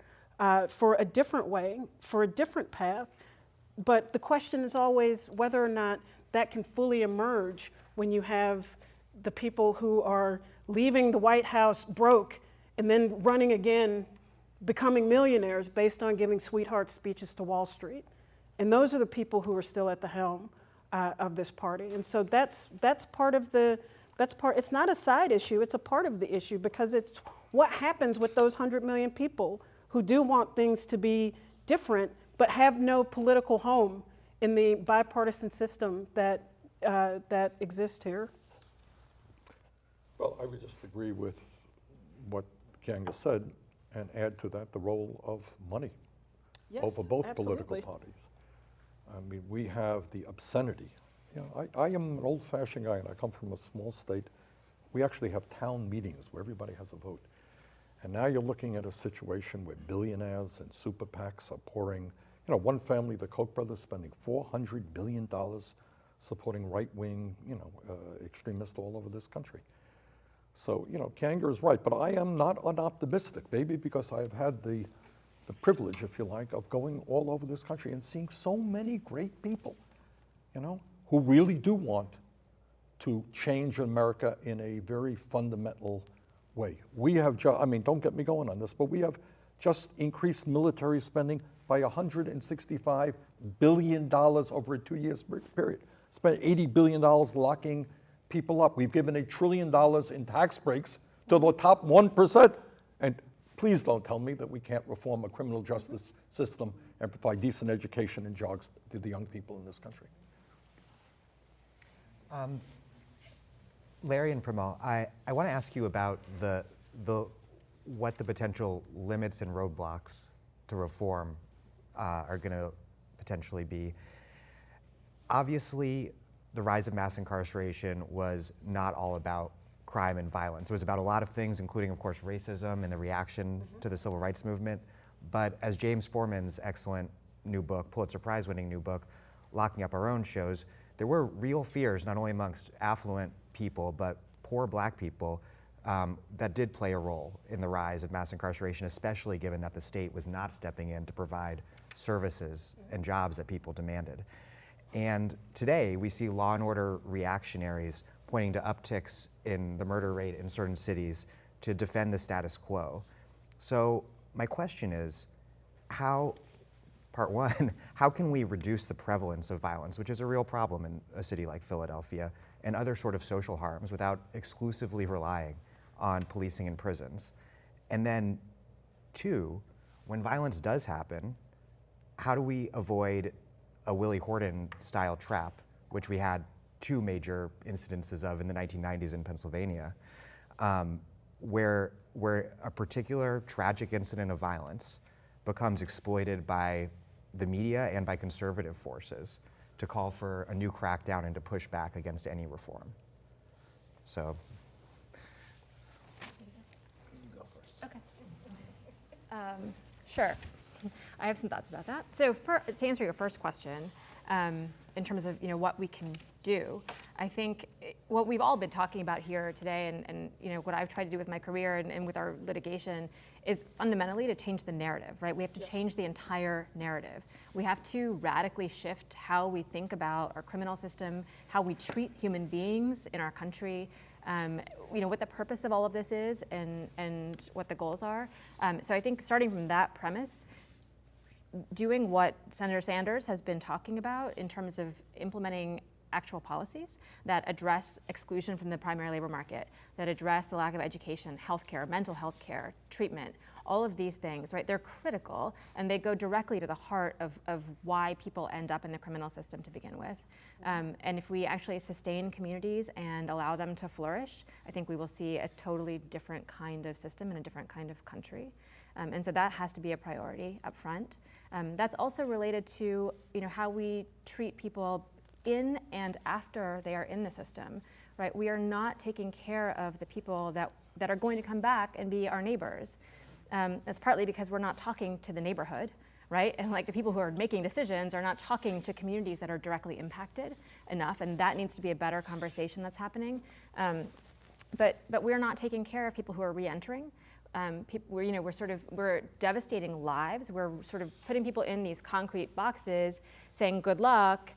for a different way, for a different path. But the question is always whether or not that can fully emerge when you have the people who are leaving the White House broke and then running again, becoming millionaires based on giving sweetheart speeches to Wall Street. And those are the people who are still at the helm of this party. And so that's part of it's not a side issue, it's a part of the issue, because it's what happens with those 100 million people who do want things to be different but have no political home in the bipartisan system that exists here. Well, I would just agree with what Keeanga said and add to that the role of money Yes, over both absolutely. political parties. I mean, we have the obscenity You know, I am an old-fashioned guy, and I come from a small state. We actually have town meetings where everybody has a vote. And now you're looking at a situation where billionaires and super PACs are pouring, you know, one family, the Koch brothers, spending $400 billion supporting right-wing, you know, extremists all over this country. So, you know, Keeanga is right, but I am not unoptimistic, maybe because I've had the privilege, if you like, of going all over this country and seeing so many great people, you know, who really do want to change America in a very fundamental way. We have, I mean, don't get me going on this, but we have just increased military spending by $165 billion over a 2-year period. Spent $80 billion locking people up. We've given $1 trillion in tax breaks to the top 1%. And please don't tell me that we can't reform a criminal justice system and provide decent education and jobs to the young people in this country. Larry and Premal, I want to ask you about what the potential limits and roadblocks to reform are going to potentially be. Obviously, the rise of mass incarceration was not all about crime and violence. It was about a lot of things, including, of course, racism and the reaction to the civil rights movement. But as James Forman's excellent new book, Pulitzer Prize-winning new book, Locking Up Our Own, shows, there were real fears, not only amongst affluent people, but poor black people, that did play a role in the rise of mass incarceration, especially given that the state was not stepping in to provide services and jobs that people demanded. And today, we see law and order reactionaries pointing to upticks in the murder rate in certain cities to defend the status quo. So my question is, part one, how can we reduce the prevalence of violence, which is a real problem in a city like Philadelphia, and other sort of social harms without exclusively relying on policing and prisons? And then two, when violence does happen, how do we avoid a Willie Horton-style trap, which we had 2 major incidences of in the 1990s in Pennsylvania, where a particular tragic incident of violence becomes exploited by the media and by conservative forces to call for a new crackdown and to push back against any reform. So. Go first. Okay. Sure. I have some thoughts about that. So to answer your first question, in terms of what we can do, I think what we've all been talking about here today, and what I've tried to do with my career and with our litigation, is fundamentally to change the narrative, right? We have to change the entire narrative. We have to radically shift how we think about our criminal system, how we treat human beings in our country, what the purpose of all of this is, and what the goals are. So I think starting from that premise, doing what Senator Sanders has been talking about in terms of implementing actual policies that address exclusion from the primary labor market, that address the lack of education, healthcare, mental health care, treatment, all of these things, right? They're critical, and they go directly to the heart of why people end up in the criminal system to begin with. And if we actually sustain communities and allow them to flourish, I think we will see a totally different kind of system and a different kind of country. And so that has to be a priority up front. That's also related to how we treat people in and after they are in the system, right? We are not taking care of the people that are going to come back and be our neighbors. That's partly because we're not talking to the neighborhood, right? And the people who are making decisions are not talking to communities that are directly impacted enough, and that needs to be a better conversation that's happening. But we're not taking care of people who are re-entering. We're devastating lives. We're sort of putting people in these concrete boxes, saying good luck,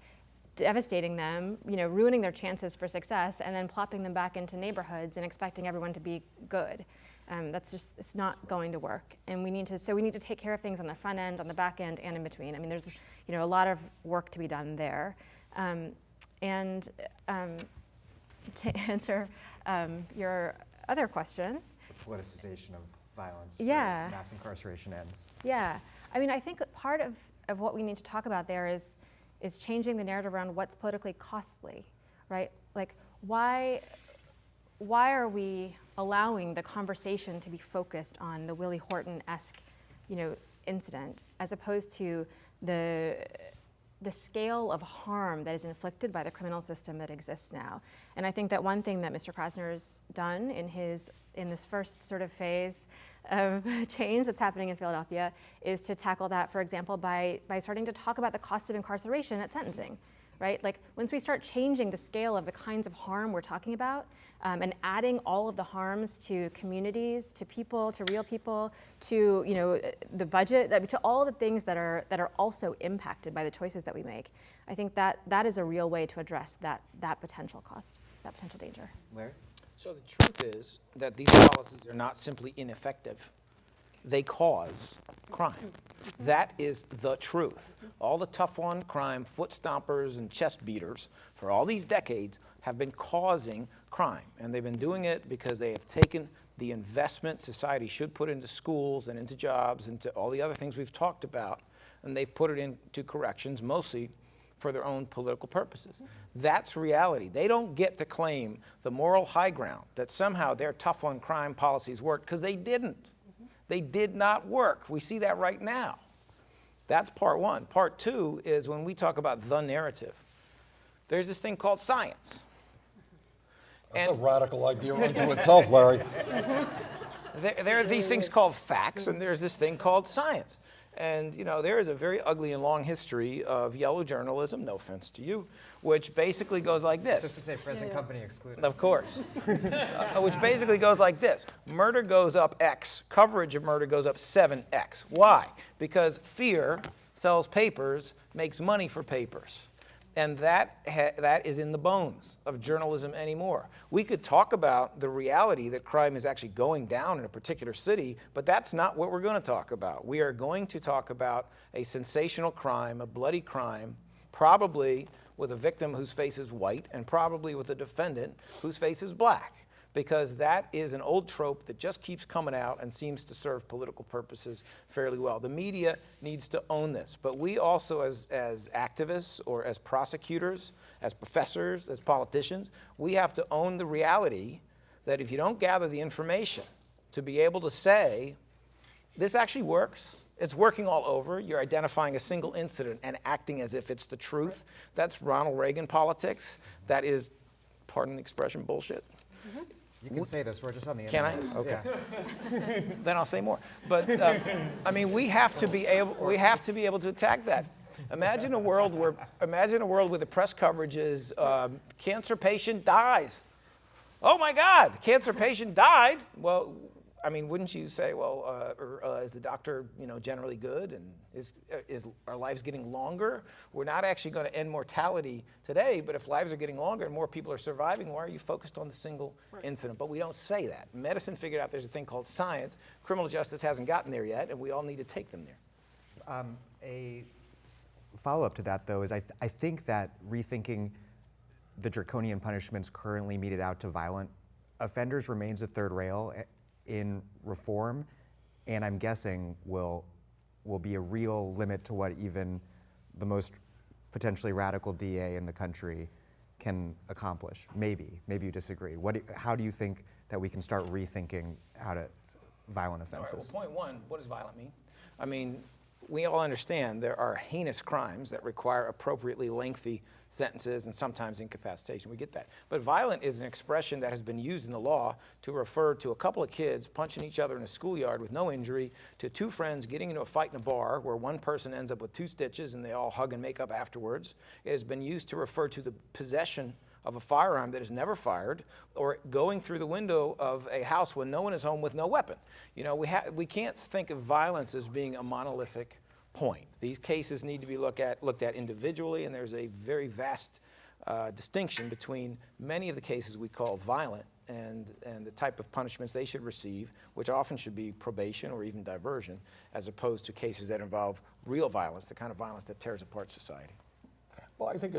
devastating them, ruining their chances for success, and then plopping them back into neighborhoods and expecting everyone to be good. It's not going to work. And we need to take care of things on the front end, on the back end, and in between. I mean, there's a lot of work to be done there. To answer your other question. Politicization of violence. Yeah. Mass incarceration ends. Yeah. I mean, I think part of what we need to talk about there is changing the narrative around what's politically costly, right? Why are we allowing the conversation to be focused on the Willie Horton-esque, incident, as opposed to the the scale of harm that is inflicted by the criminal system that exists now. And I think that one thing that Mr. Krasner's done in this first sort of phase of change that's happening in Philadelphia is to tackle that, for example, by starting to talk about the cost of incarceration at sentencing, right? Like once we start changing the scale of the kinds of harm we're talking about, and adding all of the harms to communities, to people, to real people, to the budget, to all the things that are also impacted by the choices that we make, I think that is a real way to address that potential cost, that potential danger. Larry? So the truth is that these policies are not simply ineffective. They cause crime. That is the truth. All the tough on crime, foot stompers and chest beaters for all these decades have been causing crime. And they've been doing it because they have taken the investment society should put into schools and into jobs and to all the other things we've talked about, and they've put it into corrections, mostly for their own political purposes. That's reality. They don't get to claim the moral high ground that somehow their tough on crime policies worked, because they didn't. They did not work. We see that right now. That's part one. Part two is when we talk about the narrative, there's this thing called science. That's a radical idea unto itself, Larry. There are these things called facts, and there's this thing called science. And there is a very ugly and long history of yellow journalism, no offense to you, which basically goes like this. Just to say present company excluded. Of course. Which basically goes like this. Murder goes up X, coverage of murder goes up 7X. Why? Because fear sells papers, makes money for papers. And that is in the bones of journalism anymore. We could talk about the reality that crime is actually going down in a particular city, but that's not what we're going to talk about. We are going to talk about a sensational crime, a bloody crime, probably with a victim whose face is white and probably with a defendant whose face is black, because that is an old trope that just keeps coming out and seems to serve political purposes fairly well. The media needs to own this, but we also as activists or as prosecutors, as professors, as politicians, we have to own the reality that if you don't gather the information to be able to say, this actually works, it's working all over, you're identifying a single incident and acting as if it's the truth, that's Ronald Reagan politics, that is, pardon the expression, bullshit. You can say this, we're just on the Can I? internet. Okay. Yeah. Then I'll say more. But we have to be able to attack that. Imagine a world where the press coverage is cancer patient dies. Oh my God, cancer patient died. Well, wouldn't you say, well, is the doctor, generally good, and is our lives getting longer? We're not actually going to end mortality today, but if lives are getting longer and more people are surviving, why are you focused on the single incident? But we don't say that. Medicine figured out there's a thing called science. Criminal justice hasn't gotten there yet, and we all need to take them there. A follow-up to that, though, is I think that rethinking the draconian punishments currently meted out to violent offenders remains a third rail in reform, and I'm guessing will be a real limit to what even the most potentially radical DA in the country can accomplish. Maybe you disagree. How do you think that we can start rethinking how to violent offenses? All right, well, point one, what does violent mean? We all understand there are heinous crimes that require appropriately lengthy sentences and sometimes incapacitation. We get that. But violent is an expression that has been used in the law to refer to a couple of kids punching each other in a schoolyard with no injury, to two friends getting into a fight in a bar where one person ends up with 2 stitches and they all hug and make up afterwards. It has been used to refer to the possession of a firearm that is never fired, or going through the window of a house when no one is home with no weapon. We can't think of violence as being a monolithic point. These cases need to be looked at individually, and there's a very vast distinction between many of the cases we call violent and the type of punishments they should receive, which often should be probation or even diversion, as opposed to cases that involve real violence, the kind of violence that tears apart society. Well, I think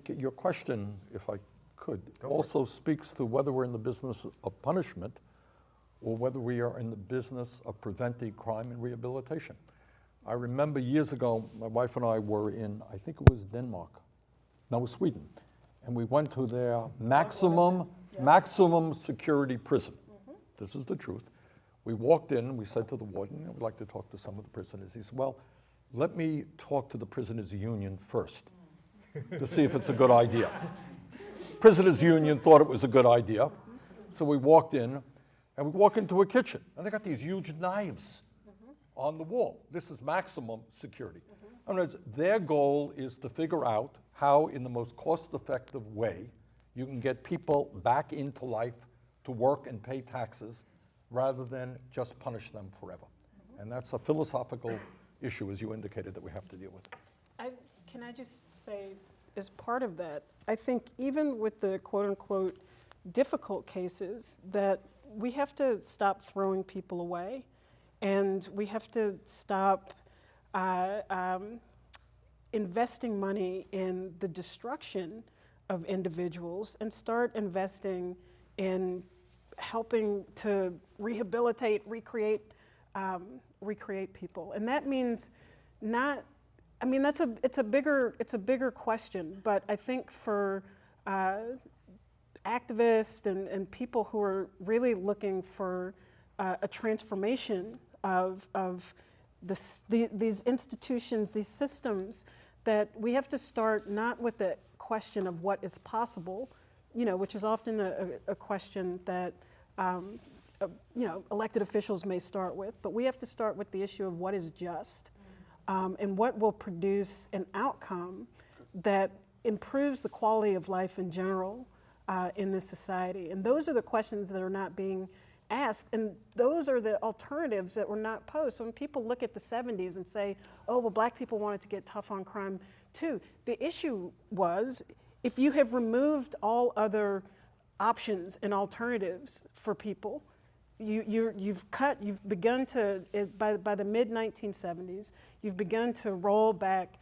your question, if I could, also speaks to whether we're in the business of punishment or whether we are in the business of preventing crime and rehabilitation. I remember years ago, my wife and I were in, I think it was Sweden, and we went to their maximum security prison. This is the truth. We walked in and we said to the warden, we'd like to talk to some of the prisoners. He said, well, let me talk to the prisoners' union first to see if it's a good idea. Prisoners' union thought it was a good idea. So we walked in, and we walk into a kitchen, and they got these huge knives on the wall. This is maximum security. In other words, their goal is to figure out how, in the most cost-effective way, you can get people back into life to work and pay taxes rather than just punish them forever. And that's a philosophical issue, as you indicated, that we have to deal with. Can I just say, as part of that, I think even with the quote-unquote difficult cases, that we have to stop throwing people away, and we have to stop investing money in the destruction of individuals and start investing in helping to rehabilitate, recreate people. And that means not, I mean, it's a bigger question, but I think for activists and people who are really looking for a transformation of these institutions, these systems, that we have to start not with the question of what is possible, which is often a question that elected officials may start with, but we have to start with the issue of what is just, and what will produce an outcome that improves the quality of life in general in this society. And those are the questions that are not being asked, and those are the alternatives that were not posed. So when people look at the 70s and say, oh, well, black people wanted to get tough on crime too, the issue was, if you have removed all other options and alternatives for people, you've begun to, by the mid-1970s, you've begun to roll back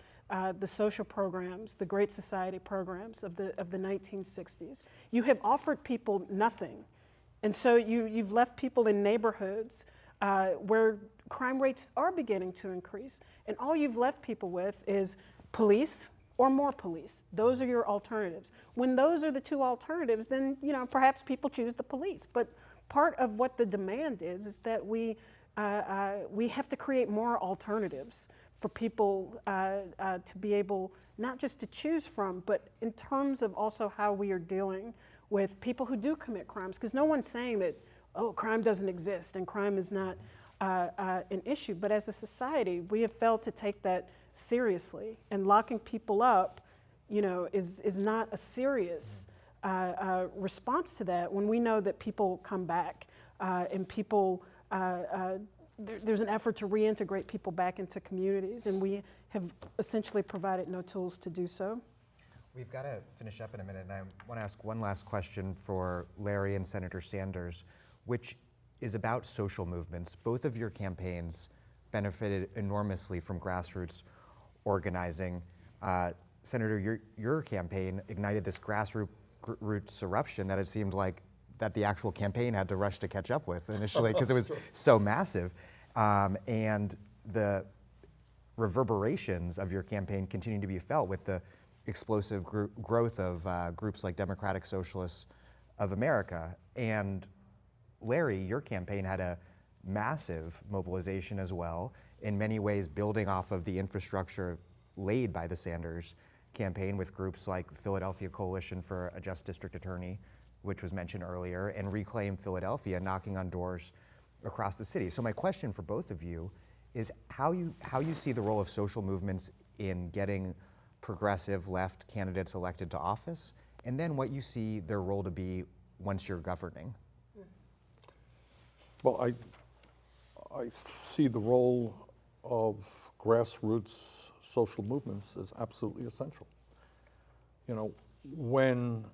the social programs, the Great Society programs of the 1960s. You have offered people nothing. And so you've left people in neighborhoods where crime rates are beginning to increase. And all you've left people with is police or more police. Those are your alternatives. When those are the two alternatives, then perhaps people choose the police. But part of what the demand is that we have to create more alternatives for people to be able not just to choose from, but in terms of also how we are dealing with people who do commit crimes. Because no one's saying that, oh, crime doesn't exist and crime is not an issue. But as a society, we have failed to take that seriously. And locking people up, is not a serious response to that when we know that people come back and people, there's an effort to reintegrate people back into communities, and we have essentially provided no tools to do so. We've got to finish up in a minute, and I want to ask one last question for Larry and Senator Sanders, which is about social movements. Both of your campaigns benefited enormously from grassroots organizing. Senator, your campaign ignited this grassroots eruption that it seemed like that the actual campaign had to rush to catch up with initially because it was so massive. And the reverberations of your campaign continue to be felt with the explosive growth of groups like Democratic Socialists of America. And Larry, your campaign had a massive mobilization as well, in many ways building off of the infrastructure laid by the Sanders campaign with groups like the Philadelphia Coalition for a Just District Attorney, which was mentioned earlier, and Reclaim Philadelphia, knocking on doors across the city. So my question for both of you is how you see the role of social movements in getting progressive left candidates elected to office, and then what you see their role to be once you're governing. Well, I see the role of grassroots social movements as absolutely essential. When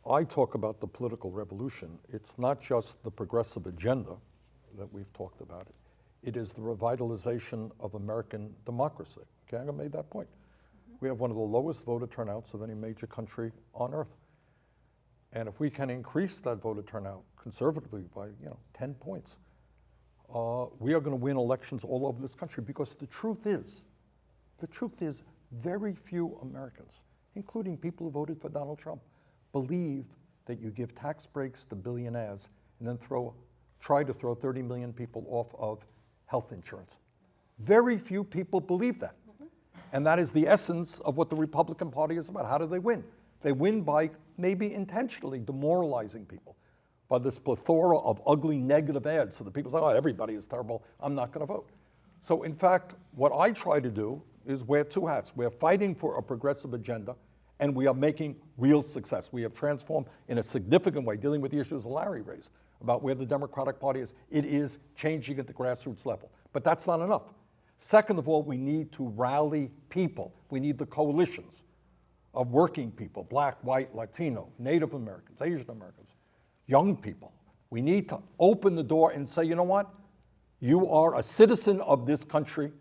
I talk about the political revolution, it's not just the progressive agenda that we've talked about. It is the revitalization of American democracy. Keeanga made that point. We have one of the lowest voter turnouts of any major country on earth. And if we can increase that voter turnout conservatively by 10 points, we are going to win elections all over this country, because the truth is very few Americans, including people who voted for Donald Trump, believe that you give tax breaks to billionaires and then try to throw 30 million people off of health insurance. Very few people believe that. And that is the essence of what the Republican Party is about. How do they win? They win by maybe intentionally demoralizing people, by this plethora of ugly negative ads so that people say, oh, everybody is terrible, I'm not going to vote. So in fact, what I try to do is wear two hats. We're fighting for a progressive agenda, and we are making real success. We have transformed in a significant way, dealing with the issues Larry raised about where the Democratic Party is. It is changing at the grassroots level. But that's not enough. Second of all, we need to rally people. We need the coalitions of working people, black, white, Latino, Native Americans, Asian Americans, young people. We need to open the door and say, you know what? You are a citizen of this country,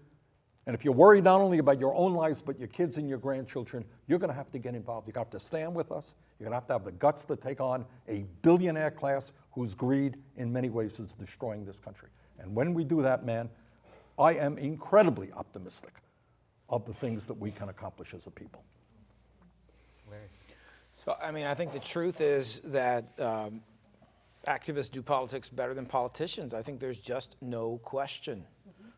and if you're worried not only about your own lives, but your kids and your grandchildren, you're gonna have to get involved. You're gonna have to stand with us. You're gonna have to have the guts to take on a billionaire class whose greed in many ways is destroying this country. And when we do that, man, I am incredibly optimistic of the things that we can accomplish as a people. So, I mean, I think the truth is that activists do politics better than politicians. I think there's just no question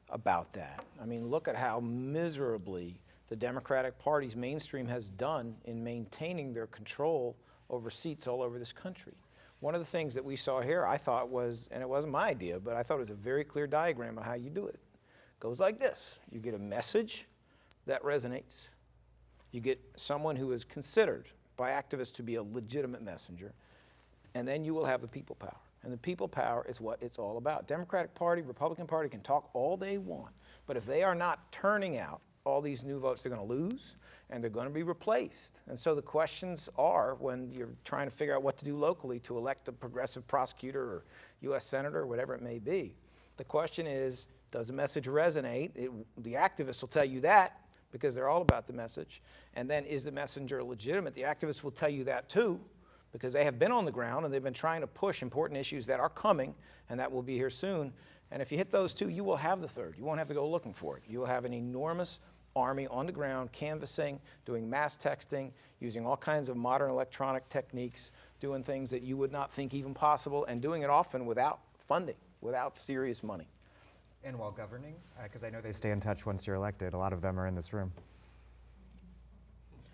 about that. I mean, look at how miserably the Democratic Party's mainstream has done in maintaining their control over seats all over this country. One of the things that we saw here, I thought was, and it wasn't my idea, but I thought it was a very clear diagram of how you do it. It goes like this. You get a message that resonates. You get someone who is considered by activists to be a legitimate messenger, and then you will have the people power. And the people power is what it's all about. Democratic Party, Republican Party can talk all they want, but if they are not turning out all these new votes, they're going to lose, and they're going to be replaced. And so the questions are, when you're trying to figure out what to do locally to elect a progressive prosecutor or U.S. senator or whatever it may be, the question is, does the message resonate? The activists will tell you that, because they're all about the message. And then, is the messenger legitimate? The activists will tell you that too, because they have been on the ground and they've been trying to push important issues that are coming and that will be here soon. And if you hit those two, you will have the third. You won't have to go looking for it. You will have an enormous army on the ground, canvassing, doing mass texting, using all kinds of modern electronic techniques, doing things that you would not think even possible, and doing it often without funding, without serious money. And while governing, because I know they stay in touch once you're elected, a lot of them are in this room.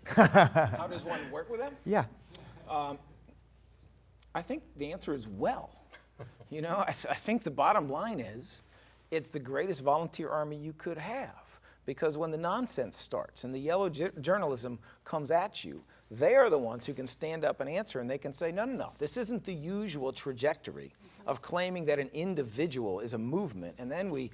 How does one work with them? Yeah. I think the answer is well. You know, I think the bottom line is it's the greatest volunteer army you could have, because when the nonsense starts and the yellow journalism comes at you, they are the ones who can stand up and answer, and they can say, no, no, no, this isn't the usual trajectory of claiming that an individual is a movement, and then we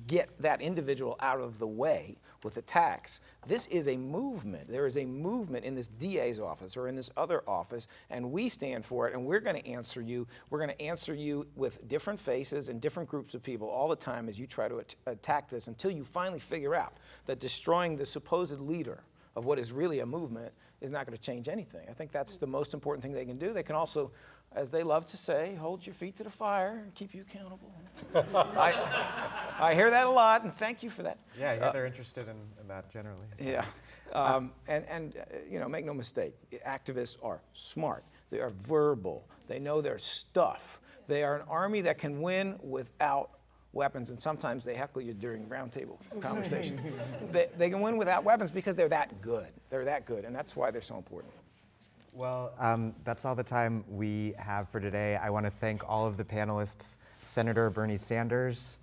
get that individual out of the way with attacks. This is a movement. There is a movement in this DA's office or in this other office, and we stand for it, and we're going to answer you. We're going to answer you with different faces and different groups of people all the time as you try to attack this, until you finally figure out that destroying the supposed leader of what is really a movement is not going to change anything. I think that's the most important thing they can do. They can also, as they love to say, hold your feet to the fire and keep you accountable. I hear that a lot, and thank you for that. Yeah, they're interested in that generally. Yeah, you know, make no mistake, activists are smart. They are verbal. They know their stuff. They are an army that can win without weapons, and sometimes they heckle you during roundtable conversations. They can win without weapons because they're that good. They're that good, and that's why they're so important. Well, that's all the time we have for today. I want to thank all of the panelists, Senator Bernie Sanders,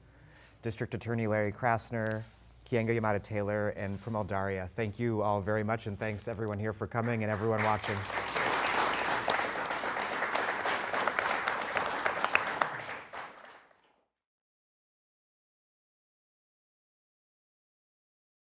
District Attorney Larry Krasner, Keeanga-Yamahtta Taylor, and Premal Dharia. Thank you all very much, and thanks everyone here for coming and everyone watching.